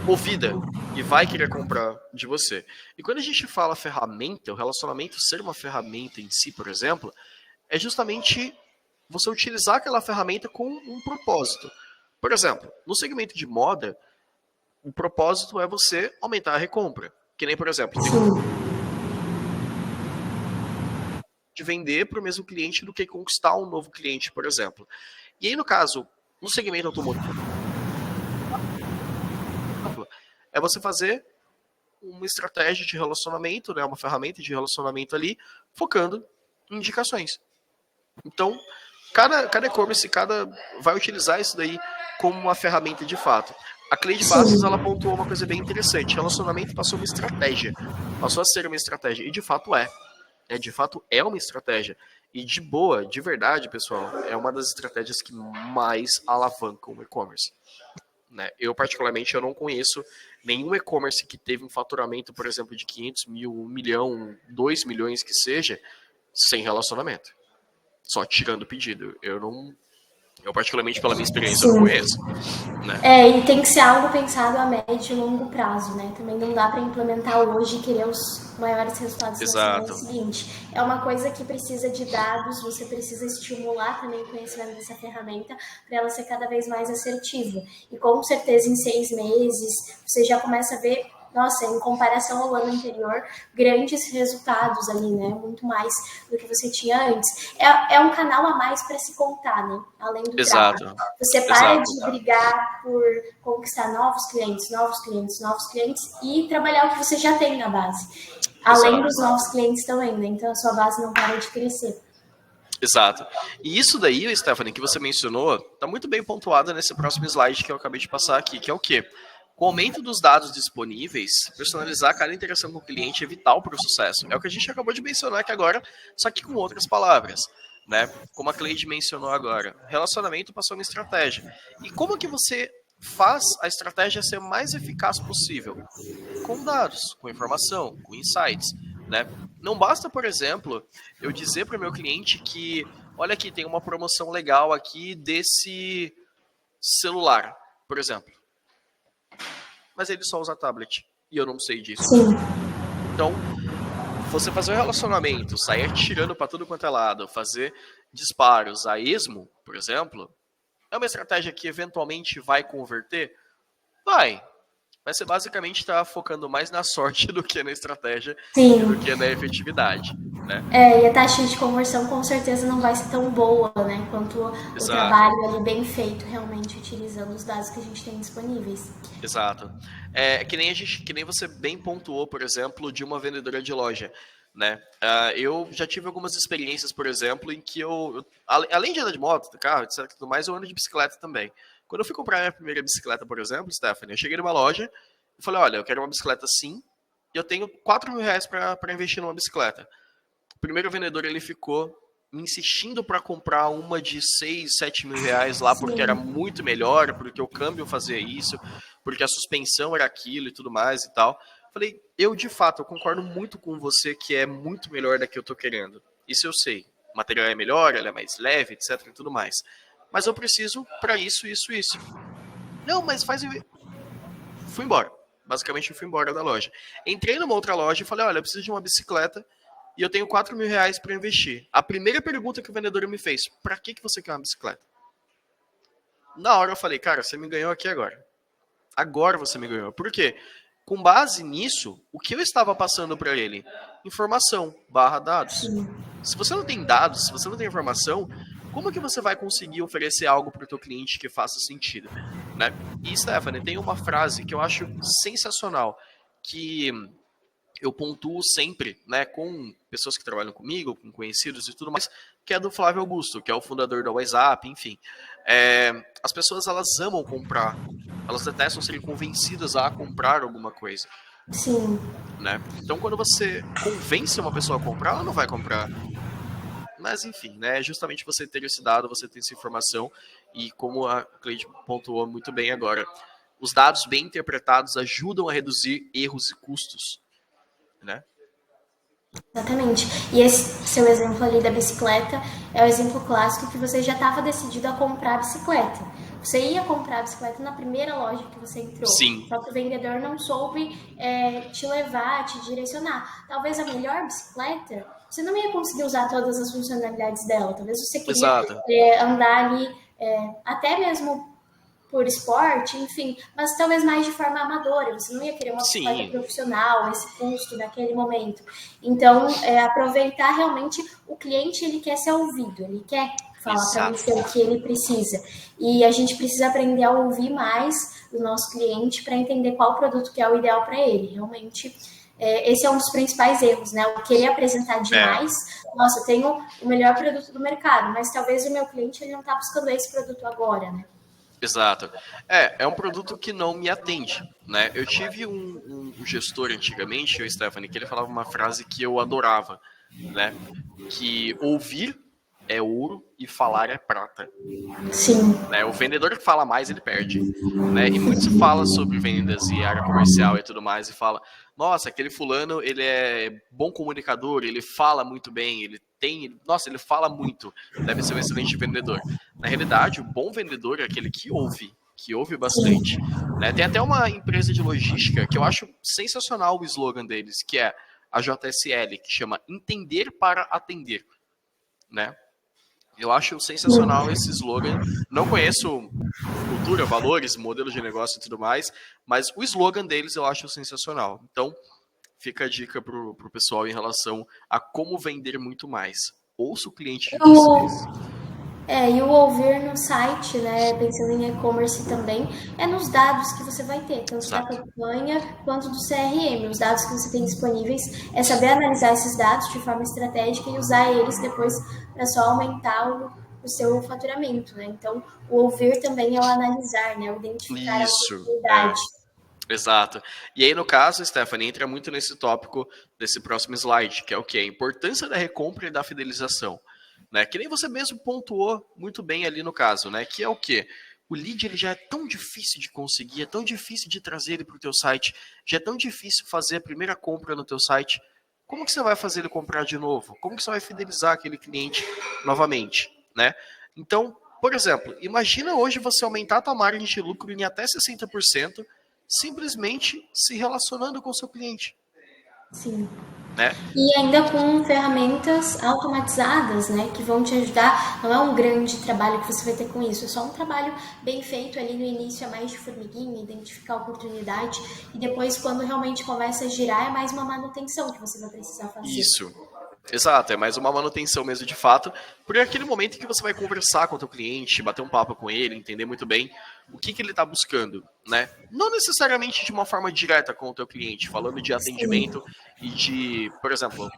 movida e vai querer comprar de você. E quando a gente fala ferramenta, o relacionamento ser uma ferramenta em si, por exemplo, é justamente você utilizar aquela ferramenta com um propósito. Por exemplo, no segmento de moda, o propósito é você aumentar a recompra. Que nem, por exemplo, tem de vender para o mesmo cliente do que conquistar um novo cliente, por exemplo. E aí, no caso, no segmento automotivo, é você fazer uma estratégia de relacionamento, né, uma ferramenta de relacionamento ali, focando em indicações. Então, cada e-commerce, vai utilizar isso daí como uma ferramenta de fato. A Cleide Bastos, ela pontuou uma coisa bem interessante. Relacionamento passou uma estratégia. Passou a ser uma estratégia. E de fato é. De fato é uma estratégia. E de boa, de verdade, pessoal, é uma das estratégias que mais alavancam o e-commerce. Né? Eu, particularmente, eu não conheço nenhum e-commerce que teve um faturamento, por exemplo, de 500 mil, 1 milhão, 2 milhões que seja, sem relacionamento. Só tirando o pedido. Eu particularmente, pela minha experiência, não conheço. Né? E tem que ser algo pensado a médio e longo prazo, né? Também não dá para implementar hoje e querer os maiores resultados na semana seguinte. É uma coisa que precisa de dados, você precisa estimular também o conhecimento dessa ferramenta para ela ser cada vez mais assertiva. E com certeza em 6 meses você já começa a ver, nossa, em comparação ao ano anterior, grandes resultados ali, né? Muito mais do que você tinha antes. É um canal a mais para se contar, né? Além do tráfego. Você para de brigar por conquistar novos clientes e trabalhar o que você já tem na base. Além dos novos clientes também, né? Então a sua base não para de crescer. Exato. E isso daí, Stephanie, que você mencionou, está muito bem pontuado nesse próximo slide que eu acabei de passar aqui, que é o quê? Com o aumento dos dados disponíveis, personalizar cada interação com o cliente é vital para o sucesso. É o que a gente acabou de mencionar aqui agora, só que com outras palavras. Né? Como a Cleide mencionou agora, relacionamento passou uma estratégia. E como que você faz a estratégia ser mais eficaz possível? Com dados, com informação, com insights. Né? Não basta, por exemplo, eu dizer para o meu cliente que, olha aqui, tem uma promoção legal aqui desse celular, por exemplo. Mas ele só usa tablet. E eu não sei disso. Sim. Então, você fazer um relacionamento, sair atirando para tudo quanto é lado, fazer disparos a esmo, por exemplo, é uma estratégia que eventualmente vai converter? Vai. Mas você basicamente está focando mais na sorte do que na estratégia e do que na efetividade. Né? E a taxa de conversão com certeza não vai ser tão boa, né? Quanto o trabalho ali bem feito, realmente utilizando os dados que a gente tem disponíveis. Exato. Que nem você bem pontuou, por exemplo, de uma vendedora de loja. Né? Eu já tive algumas experiências, por exemplo, em que além de andar de moto, de carro, etc, tudo mais, eu ando de bicicleta também. Quando eu fui comprar a minha primeira bicicleta, por exemplo, Stephanie, eu cheguei numa loja e falei, olha, eu quero uma bicicleta sim, e eu tenho 4 mil reais para investir numa bicicleta. O primeiro vendedor, ele ficou me insistindo para comprar uma de 6, 7 mil reais lá, porque era muito melhor, porque o câmbio fazia isso, porque a suspensão era aquilo e tudo mais e tal. Falei, eu de fato, eu concordo muito com você que é muito melhor da que eu tô querendo. Isso eu sei. O material é melhor, ela é mais leve, etc e tudo mais. Mas eu preciso para isso. Não, mas faz... Fui embora. Basicamente, eu fui embora da loja. Entrei numa outra loja e falei, olha, eu preciso de uma bicicleta e eu tenho 4 mil reais para investir. A primeira pergunta que o vendedor me fez, para que você quer uma bicicleta? Na hora eu falei, cara, você me ganhou aqui agora. Agora você me ganhou. Por quê? Com base nisso, o que eu estava passando para ele? Informação barra dados. Se você não tem dados, se você não tem informação, como que você vai conseguir oferecer algo para o teu cliente que faça sentido, né? E Stephanie, tem uma frase que eu acho sensacional, que eu pontuo sempre, né, com pessoas que trabalham comigo, com conhecidos e tudo mais, que é do Flávio Augusto, que é o fundador da WhatsApp, enfim. As pessoas, elas amam comprar, elas detestam serem convencidas a comprar alguma coisa. Sim. Né? Então, quando você convence uma pessoa a comprar, ela não vai comprar. Mas, enfim, né, justamente você ter esse dado, você ter essa informação, e como a Cleide pontuou muito bem agora, os dados bem interpretados ajudam a reduzir erros e custos, né? Exatamente. E esse seu exemplo ali da bicicleta é o exemplo clássico que você já estava decidido a comprar a bicicleta. Você ia comprar a bicicleta na primeira loja que você entrou. Sim. Só que o vendedor não soube te levar, te direcionar. Talvez a melhor bicicleta, você não ia conseguir usar todas as funcionalidades dela. Talvez você queria andar ali, até mesmo por esporte, enfim, mas talvez mais de forma amadora. Você não ia querer uma bicicleta profissional, esse custo naquele momento. Então, aproveitar realmente o cliente, ele quer ser ouvido, ele quer falar para você o que ele precisa. E a gente precisa aprender a ouvir mais o nosso cliente para entender qual produto que é o ideal para ele. Realmente, esse é um dos principais erros, né? Eu querer apresentar demais. Nossa, eu tenho o melhor produto do mercado, mas talvez o meu cliente ele não está buscando esse produto agora, né? Exato. É um produto que não me atende, né? Eu tive um gestor antigamente, o Stephanie, que ele falava uma frase que eu adorava, né? Que ouvir é ouro e falar é prata. Sim. Né? O vendedor que fala mais, ele perde. Né? E muito se fala sobre vendas e área comercial e tudo mais, e fala, nossa, aquele fulano, ele é bom comunicador, ele fala muito bem, ele fala muito, deve ser um excelente vendedor. Na realidade, o bom vendedor é aquele que ouve bastante. Né? Tem até uma empresa de logística que eu acho sensacional o slogan deles, que é a JSL, que chama Entender para Atender. Né? Eu acho sensacional esse slogan. Não conheço cultura, valores, modelos de negócio e tudo mais, mas o slogan deles eu acho sensacional. Então, fica a dica pro pessoal em relação a como vender muito mais. Ouça o cliente de vocês. E o ouvir no site, né, pensando em e-commerce também, é nos dados que você vai ter, tanto da campanha quanto do CRM. Os dados que você tem disponíveis, é saber analisar esses dados de forma estratégica e usar eles depois para só aumentar o seu faturamento, né? Então, o ouvir também é o analisar, né, o identificar a oportunidade. Exato. E aí, no caso, Stephanie, entra muito nesse tópico desse próximo slide, que é o quê? A importância da recompra e da fidelização. Né? Que nem você mesmo pontuou muito bem ali no caso, né? Que é o quê? O lead ele já é tão difícil de conseguir, é tão difícil de trazer ele para o teu site, já é tão difícil fazer a primeira compra no teu site. Como que você vai fazer ele comprar de novo? Como que você vai fidelizar aquele cliente novamente, né? Então, por exemplo, imagina hoje você aumentar a tua margem de lucro em até 60%, simplesmente se relacionando com o seu cliente. Sim. Né? E ainda com ferramentas automatizadas, né, que vão te ajudar. Não é um grande trabalho que você vai ter com isso, é só um trabalho bem feito ali no início, é mais de formiguinha, identificar a oportunidade, e depois, quando realmente começa a girar, é mais uma manutenção que você vai precisar fazer. Isso. Exato, é mais uma manutenção mesmo de fato, porque é aquele momento em que você vai conversar com o teu cliente, bater um papo com ele, entender muito bem o que ele está buscando, né? Não necessariamente de uma forma direta com o teu cliente, falando de atendimento e de, por exemplo,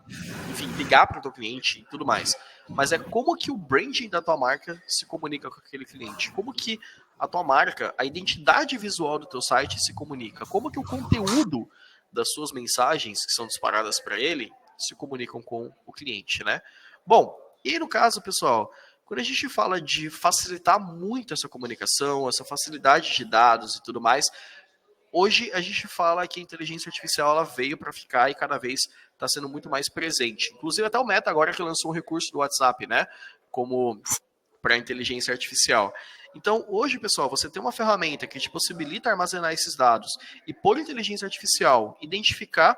enfim, ligar para o teu cliente e tudo mais, mas é como que o branding da tua marca se comunica com aquele cliente, como que a tua marca, a identidade visual do teu site se comunica, como que o conteúdo das suas mensagens que são disparadas para ele se comunicam com o cliente, né? Bom, e no caso, pessoal, quando a gente fala de facilitar muito essa comunicação, essa facilidade de dados e tudo mais, hoje a gente fala que a inteligência artificial ela veio para ficar e cada vez está sendo muito mais presente. Inclusive até o Meta agora que lançou um recurso do WhatsApp, né? Como para inteligência artificial. Então, hoje, pessoal, você tem uma ferramenta que te possibilita armazenar esses dados e por inteligência artificial identificar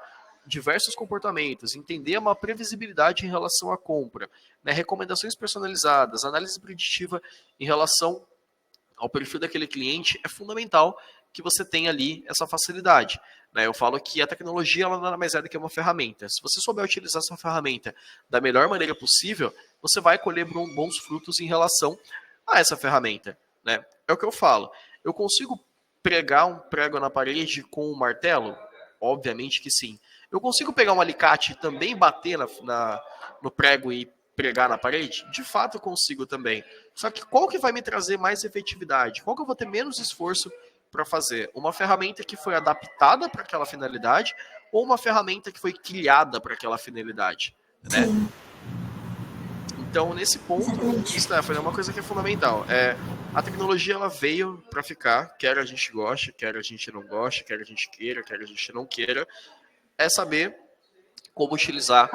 diversos comportamentos, entender uma previsibilidade em relação à compra, né, recomendações personalizadas, análise preditiva em relação ao perfil daquele cliente, é fundamental que você tem ali essa facilidade. Né? Eu falo que a tecnologia ela nada mais é do que uma ferramenta. Se você souber utilizar essa ferramenta da melhor maneira possível, você vai colher bons frutos em relação a essa ferramenta. Né? É o que eu falo. Eu consigo pregar um prego na parede com um martelo? Obviamente que sim. Eu consigo pegar um alicate e também bater no prego e pregar na parede? De fato eu consigo também. Só que qual que vai me trazer mais efetividade? Qual que eu vou ter menos esforço para fazer? Uma ferramenta que foi adaptada para aquela finalidade ou uma ferramenta que foi criada para aquela finalidade? Né? Sim. Então, nesse ponto, Exatamente. Stephanie, é uma coisa que é fundamental. A tecnologia ela veio para ficar, quer a gente goste, quer a gente não goste, quer a gente queira, quer a gente não queira. É saber como utilizar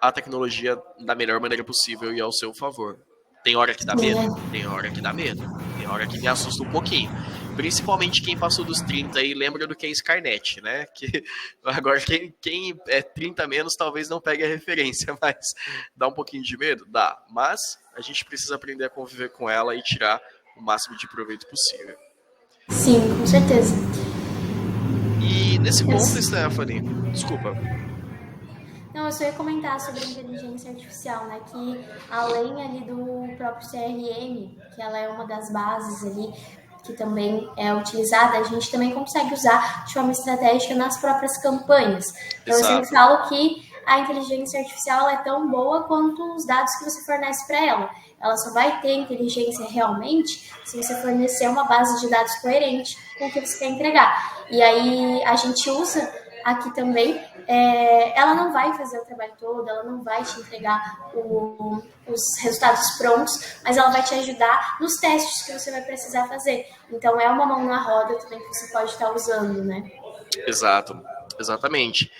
a tecnologia da melhor maneira possível e ao seu favor. Tem hora que dá Sim, medo? né? Tem hora que dá medo. Tem hora que me assusta um pouquinho. Principalmente quem passou dos 30 aí lembra do que é Skynet, né? Que agora quem é 30 menos talvez não pegue a referência, mas dá um pouquinho de medo? Dá. Mas a gente precisa aprender a conviver com ela e tirar o máximo de proveito possível. Sim, com certeza. E nesse ponto, Yes. Stephanie, desculpa. Não, eu só ia comentar sobre a inteligência artificial, né? Que além ali do próprio CRM, que ela é uma das bases ali, que também é utilizada, a gente também consegue usar de forma estratégica nas próprias campanhas. Então, eu sempre Exato. falo que a inteligência artificial é tão boa quanto os dados que você fornece para ela. Ela só vai ter inteligência realmente se você fornecer uma base de dados coerente com o que você quer entregar. E aí a gente usa aqui também, ela não vai fazer o trabalho todo, ela não vai te entregar os resultados prontos, mas ela vai te ajudar nos testes que você vai precisar fazer. Então é uma mão na roda também que você pode estar usando, né? Exato. Exatamente.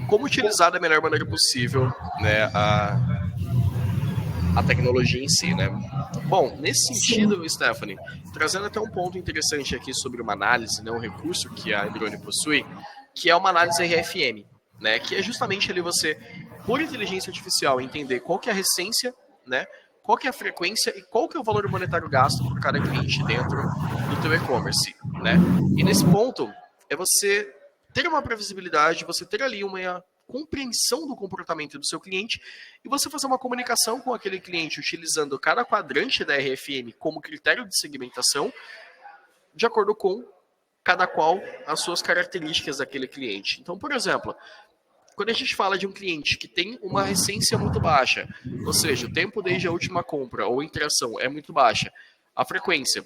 Como utilizar da melhor maneira possível, né, a tecnologia em si, né? Bom, nesse Sim, sentido, Stephanie, trazendo até um ponto interessante aqui sobre uma análise, né, um recurso que a Drone possui, que é uma análise RFM, né, que é justamente ali você, por inteligência artificial, entender qual que é a essência, né, qual que é a frequência e qual que é o valor monetário gasto por cada cliente dentro do teu e-commerce, né? E nesse ponto é você ter uma previsibilidade, você ter ali uma compreensão do comportamento do seu cliente e você fazer uma comunicação com aquele cliente utilizando cada quadrante da RFM como critério de segmentação, de acordo com cada qual as suas características daquele cliente. Então, por exemplo, quando a gente fala de um cliente que tem uma recência muito baixa, ou seja, o tempo desde a última compra ou interação é muito baixa, a frequência,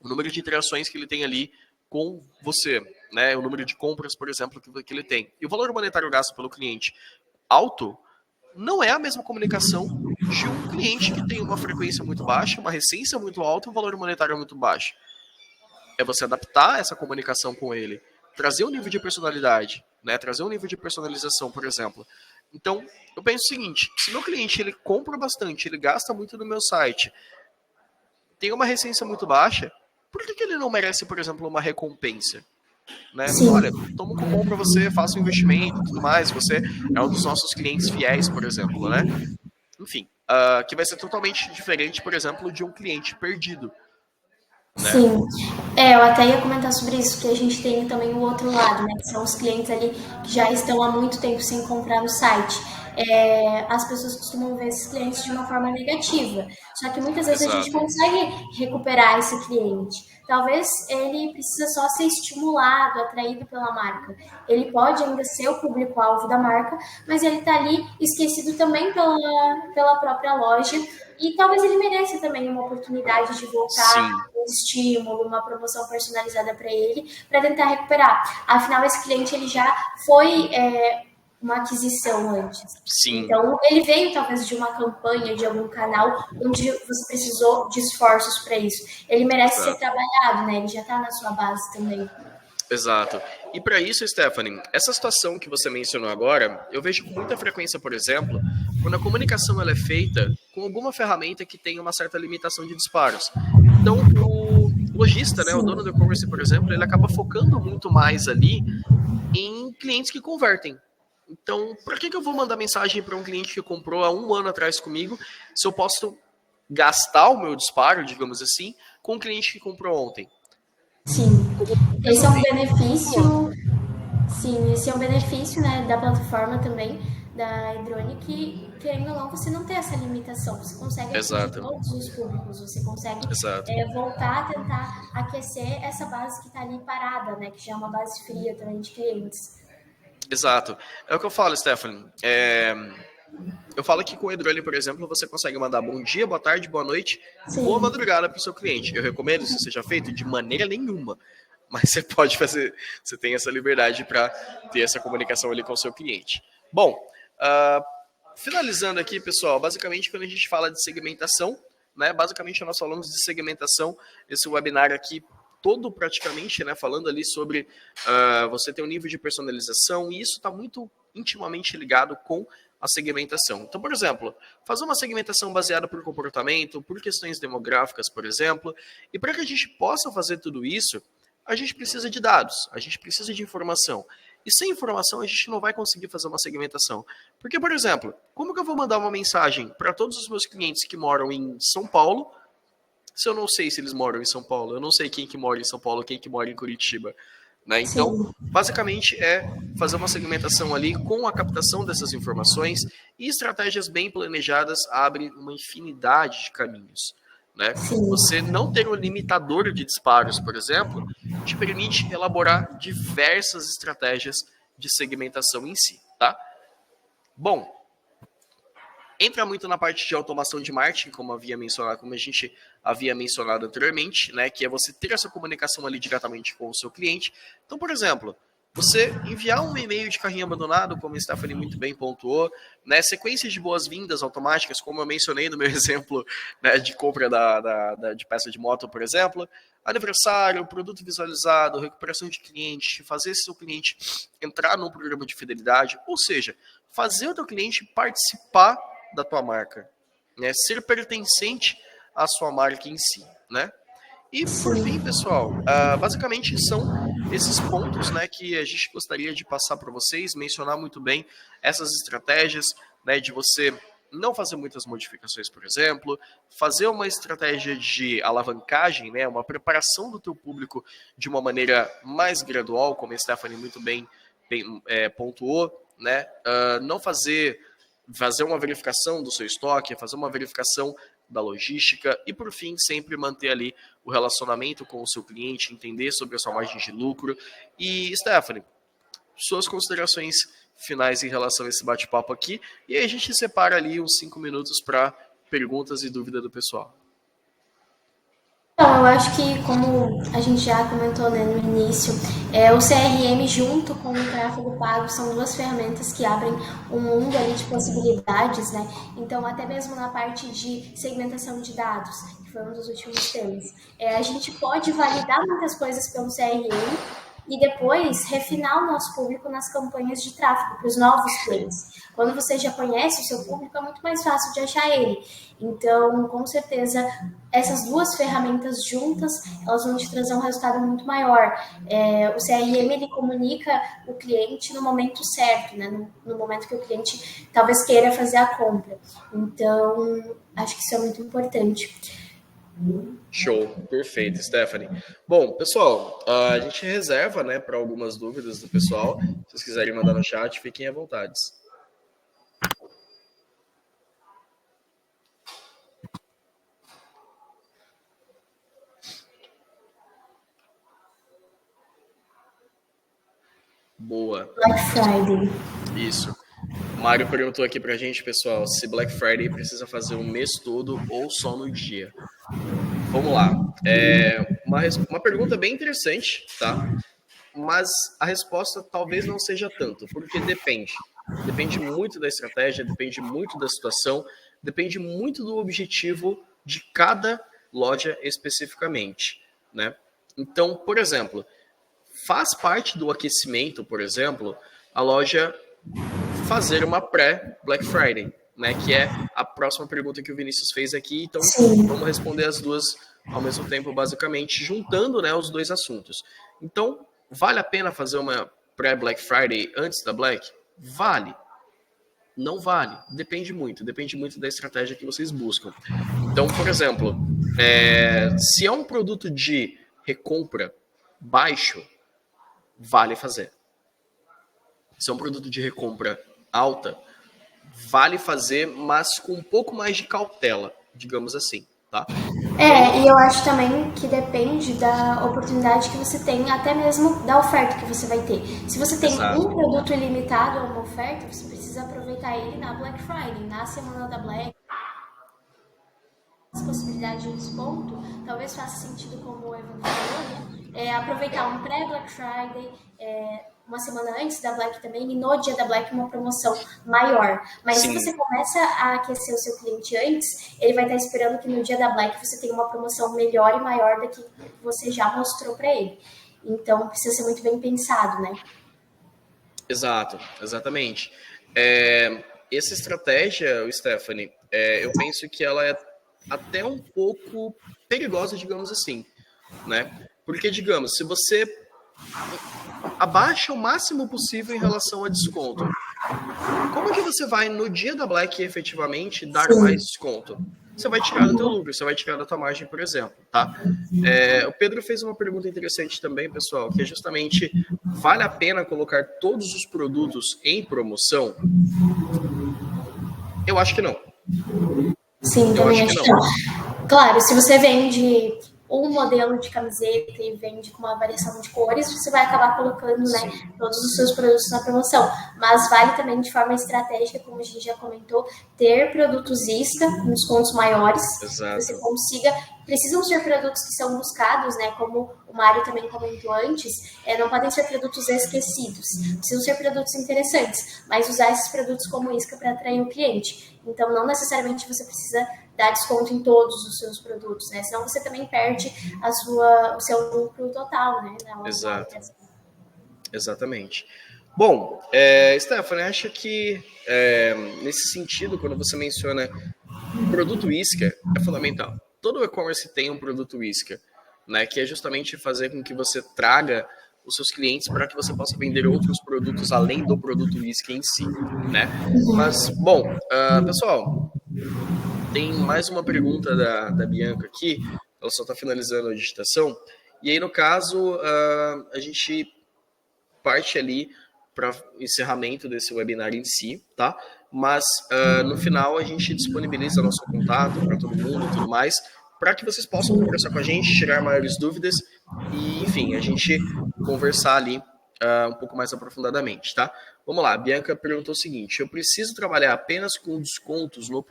o número de interações que ele tem ali com você, né, o número de compras, por exemplo, que ele tem, e o valor monetário gasto pelo cliente alto, não é a mesma comunicação de um cliente que tem uma frequência muito baixa, uma recência muito alta e um valor monetário muito baixo. É você adaptar essa comunicação com ele, trazer um nível de personalidade, né? Trazer um nível de personalização, por exemplo. Então, eu penso o seguinte: se meu cliente ele compra bastante, ele gasta muito no meu site, tem uma recência muito baixa, por que ele não merece, por exemplo, uma recompensa? Né? Olha, sim. toma um cupom para você, faça um investimento, tudo mais. Você é um dos nossos clientes fiéis, por exemplo, né? Enfim, que vai ser totalmente diferente, por exemplo, de um cliente perdido, né? Sim, eu até ia comentar sobre isso, que a gente tem também o outro lado, né? Que são os clientes ali que já estão há muito tempo sem comprar no site. As pessoas costumam ver esses clientes de uma forma negativa, só que muitas vezes a gente Exato. consegue recuperar esse cliente. Talvez ele precisa só ser estimulado, atraído pela marca. Ele pode ainda ser o público-alvo da marca, mas ele está ali esquecido também pela própria loja. E talvez ele mereça também uma oportunidade de voltar, Sim, um estímulo, uma promoção personalizada para ele, para tentar recuperar. Afinal, esse cliente ele já foi uma aquisição antes. sim. Então, ele veio talvez de uma campanha, de algum canal, onde você precisou de esforços para isso. Ele merece ser Exato. trabalhado, né? Ele já está na sua base também. Exato. E para isso, Stephanie, essa situação que você mencionou agora, eu vejo com muita frequência, por exemplo, quando a comunicação ela é feita com alguma ferramenta que tem uma certa limitação de disparos. Então, o lojista, né, o dono do Sim, e-commerce, por exemplo, ele acaba focando muito mais ali em clientes que convertem. Então, para que eu vou mandar mensagem para um cliente que comprou há um ano atrás comigo, se eu posso gastar o meu disparo, digamos assim, com um cliente que comprou ontem? Sim, esse é um benefício. Sim, esse é um benefício, né, da plataforma também, da Edrone, que, querendo ou não, você não tem essa limitação. Você consegue atingir Exato, todos os públicos, você consegue exato. voltar a tentar aquecer essa base que está ali parada, né, que já é uma base fria também de clientes. Exato. É o que eu falo, Stephanie. Eu falo que com o Edrone, por exemplo, você consegue mandar bom dia, boa tarde, boa noite, boa Sim, madrugada para o seu cliente. Eu recomendo que isso seja feito de maneira nenhuma, mas você pode fazer, você tem essa liberdade para ter essa comunicação ali com o seu cliente. Bom, uh, finalizando aqui, pessoal, basicamente quando a gente fala de segmentação, né, basicamente nós falamos de segmentação, esse webinar aqui todo praticamente, né, falando ali sobre você ter um nível de personalização, e isso está muito intimamente ligado com a segmentação. Então, por exemplo, fazer uma segmentação baseada por comportamento, por questões demográficas, por exemplo, e para que a gente possa fazer tudo isso, a gente precisa de dados, a gente precisa de informação. E sem informação a gente não vai conseguir fazer uma segmentação. Porque, por exemplo, como que eu vou mandar uma mensagem para todos os meus clientes que moram em São Paulo, se eu não sei se eles moram em São Paulo? Eu não sei quem que mora em São Paulo, quem que mora em Curitiba. Né? Então, sim, basicamente é fazer uma segmentação ali com a captação dessas informações, e estratégias bem planejadas abrem uma infinidade de caminhos. Né? sim. Você não ter um limitador de disparos, por exemplo, te permite elaborar diversas estratégias de segmentação em si. Tá? Bom, entra muito na parte de automação de marketing, como a gente havia mencionado anteriormente, né, que é você ter essa comunicação ali diretamente com o seu cliente. Então, por exemplo, você enviar um e-mail de carrinho abandonado, como a Stephanie muito bem pontuou, né, sequências de boas-vindas automáticas, como eu mencionei no meu exemplo, né, de compra de peça de moto, por exemplo, aniversário, produto visualizado, recuperação de cliente, fazer seu cliente entrar num programa de fidelidade, ou seja, fazer o teu cliente participar da tua marca, né? Ser pertencente à sua marca em si, né? E por fim, pessoal, basicamente são esses pontos, né, que a gente gostaria de passar para vocês, mencionar muito bem essas estratégias, né, de você não fazer muitas modificações, por exemplo, fazer uma estratégia de alavancagem, né, uma preparação do teu público de uma maneira mais gradual, como a Stephanie muito bem pontuou, né, não fazer uma verificação do seu estoque, fazer uma verificação da logística e, por fim, sempre manter ali o relacionamento com o seu cliente, entender sobre a sua margem de lucro. E, Stephanie, suas considerações finais em relação a esse bate-papo aqui, e aí a gente separa ali uns 5 minutos para perguntas e dúvida do pessoal. Então, eu acho que, como a gente já comentou, né, no início, o CRM junto com o tráfego pago são duas ferramentas que abrem um mundo ali de possibilidades, né? Então, até mesmo na parte de segmentação de dados, que foi um dos últimos temas, a gente pode validar muitas coisas pelo CRM e depois refinar o nosso público nas campanhas de tráfego para os novos clientes. Quando você já conhece o seu público, é muito mais fácil de achar ele. Então, com certeza, essas duas ferramentas juntas, elas vão te trazer um resultado muito maior. O CRM, ele comunica o cliente no momento certo, né? No momento que o cliente talvez queira fazer a compra. Então, acho que isso é muito importante. Show, perfeito, Stephanie. Bom, pessoal, a gente reserva, né, para algumas dúvidas do pessoal. Se vocês quiserem mandar no chat, fiquem à vontade. Boa. Black Friday. Isso. O Mário perguntou aqui pra gente, pessoal, se Black Friday precisa fazer o mês todo ou só no dia. Vamos lá. Uma pergunta bem interessante, tá? Mas a resposta talvez não seja tanto, porque depende. Depende muito da estratégia, depende muito da situação, depende muito do objetivo de cada loja especificamente, né? Então, por exemplo, faz parte do aquecimento, por exemplo, a loja fazer uma pré-Black Friday, né? Que é a próxima pergunta que o Vinícius fez aqui. Então, Sim. vamos responder as duas ao mesmo tempo, basicamente, juntando, né, os dois assuntos. Então, vale a pena fazer uma pré-Black Friday antes da Black? Vale. Não vale. Depende muito da estratégia que vocês buscam. Então, por exemplo, se é um produto de recompra, baixo, vale fazer. Se é um produto de recompra alta, vale fazer, mas com um pouco mais de cautela, digamos assim, tá? E eu acho também que depende da oportunidade que você tem, até mesmo da oferta que você vai ter. Se você tem um produto ilimitado ou uma oferta, você precisa aproveitar ele na Black Friday, na semana da Black. As possibilidades de desconto, talvez faça sentido, como o Evan falou, né? Aproveitar um pré-Black Friday, uma semana antes da Black também, e no dia da Black uma promoção maior. Mas se você começa a aquecer o seu cliente antes, ele vai estar esperando que no dia da Black você tenha uma promoção melhor e maior do que você já mostrou para ele. Então, precisa ser muito bem pensado, né? Exatamente. Essa estratégia, Stephanie, eu penso que ela é até um pouco perigosa, digamos assim, né? Porque, digamos, se você abaixa o máximo possível em relação a desconto, como que você vai, no dia da Black, efetivamente, dar mais desconto? Você vai tirar do teu lucro, você vai tirar da tua margem, por exemplo, tá? O Pedro fez uma pergunta interessante também, pessoal, que é justamente, vale a pena colocar todos os produtos em promoção? Eu acho que não. Sim, também acho que não. Claro, se você vende um modelo de camiseta e vende com uma variação de cores, você vai acabar colocando, né, todos os seus produtos na promoção. Mas vale também, de forma estratégica, como a gente já comentou, ter produtos isca, com descontos maiores, que você consiga. Precisam ser produtos que são buscados, né, como o Mário também comentou antes, não podem ser produtos esquecidos, precisam ser produtos interessantes, mas usar esses produtos como isca para atrair o cliente. Então, não necessariamente você precisa dar desconto em todos os seus produtos, né? Senão você também perde o seu lucro total, né? Exatamente. Bom, Stephanie, acho que nesse sentido, quando você menciona produto isca, é fundamental. Todo e-commerce tem um produto isca, né? Que é justamente fazer com que você traga os seus clientes para que você possa vender outros produtos além do produto isca em si, né? Mas, bom, pessoal, tem mais uma pergunta da Bianca aqui, ela só está finalizando a digitação, e aí, no caso, a gente parte ali para o encerramento desse webinar em si, tá? Mas, no final, a gente disponibiliza nosso contato para todo mundo e tudo mais, para que vocês possam conversar com a gente, tirar maiores dúvidas e, enfim, a gente conversar ali um pouco mais aprofundadamente, tá? Vamos lá, a Bianca perguntou o seguinte: eu preciso trabalhar apenas com descontos nos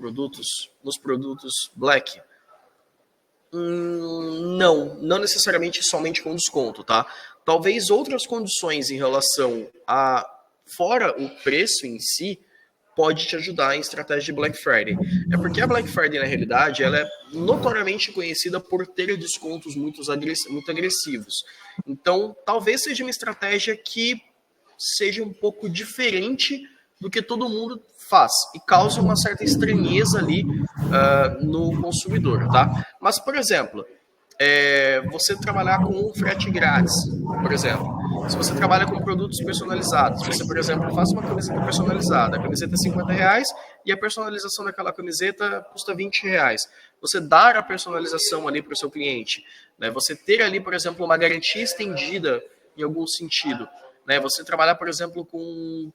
produtos Black? Não necessariamente somente com desconto, tá? Talvez outras condições em relação a, fora o preço em si, pode te ajudar em estratégia de Black Friday. É porque a Black Friday, na realidade, ela é notoriamente conhecida por ter descontos muito agressivos. Então, talvez seja uma estratégia que seja um pouco diferente do que todo mundo faz e causa uma certa estranheza ali no consumidor, tá? Mas, por exemplo, você trabalhar com um frete grátis, por exemplo. Se você trabalha com produtos personalizados, você, por exemplo, faz uma camiseta personalizada, a camiseta é R$50 e a personalização daquela camiseta custa R$20. Você dar a personalização ali para o seu cliente, né? Você ter ali, por exemplo, uma garantia estendida em algum sentido, né? Você trabalhar, por exemplo, com...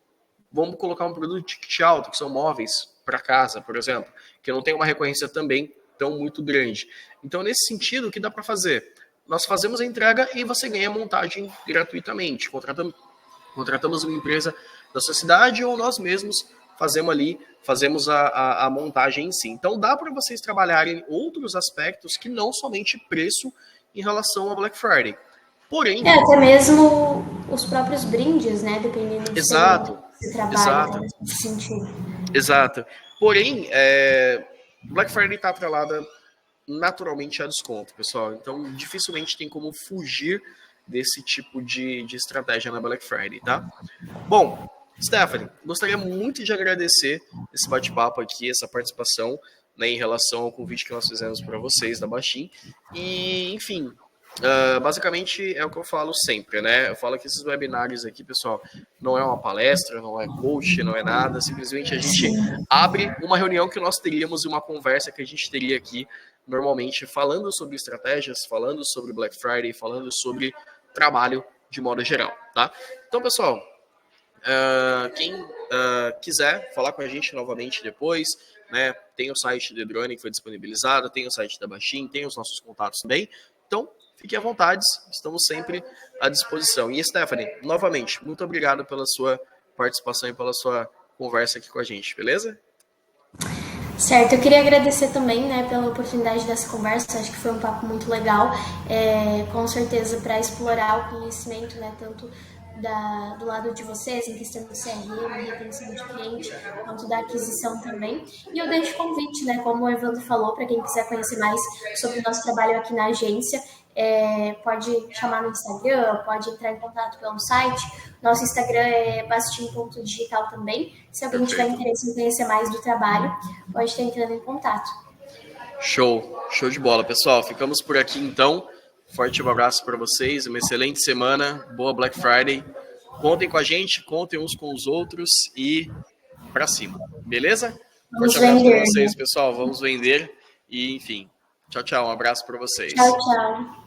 Vamos colocar um produto de ticket alto, que são móveis para casa, por exemplo, que não tem uma recorrência também tão muito grande. Então, nesse sentido, o que dá para fazer? Nós fazemos a entrega e você ganha a montagem gratuitamente. Contratamos uma empresa da sua cidade ou nós mesmos fazemos a montagem em si. Então, dá para vocês trabalharem outros aspectos que não somente preço em relação ao Black Friday. Porém... até mesmo os próprios brindes, né? Dependendo do você trabalha nesse sentido. Exato. Porém, Black Friday está atrelada naturalmente a desconto, pessoal. Então, dificilmente tem como fugir desse tipo de estratégia na Black Friday, tá? Bom, Stephanie, gostaria muito de agradecer esse bate-papo aqui, essa participação, né, em relação ao convite que nós fizemos para vocês da Baixim. E, enfim, basicamente é o que eu falo sempre, né? Eu falo que esses webinários aqui, pessoal, não é uma palestra, não é coach, não é nada. Simplesmente a gente abre uma reunião que nós teríamos, uma conversa que a gente teria aqui normalmente, falando sobre estratégias, falando sobre Black Friday, falando sobre trabalho de modo geral, tá? Então, pessoal, quem quiser falar com a gente novamente depois, né, tem o site do Drone que foi disponibilizado, tem o site da Baixin, tem os nossos contatos também. Então, fiquem à vontade, estamos sempre à disposição. E Stephanie, novamente, muito obrigado pela sua participação e pela sua conversa aqui com a gente, beleza? Certo, eu queria agradecer também, né, pela oportunidade dessa conversa, acho que foi um papo muito legal, com certeza para explorar o conhecimento, né, tanto do lado de vocês, em questão do CRM, retenção de cliente, quanto da aquisição também. E eu deixo o convite, né, como o Evandro falou, para quem quiser conhecer mais sobre o nosso trabalho aqui na agência, pode chamar no Instagram, pode entrar em contato pelo site. Nosso Instagram é bastim.digital também. Se alguém tiver interesse em conhecer mais do trabalho, pode estar entrando em contato. Show de bola, pessoal. Ficamos por aqui então. Forte abraço para vocês, uma excelente semana, boa Black Friday. Contem com a gente, contem uns com os outros e para cima, beleza? Vamos Forte abraço para vender, vocês, né? pessoal. Vamos vender e, enfim, tchau, um abraço para vocês. Tchau.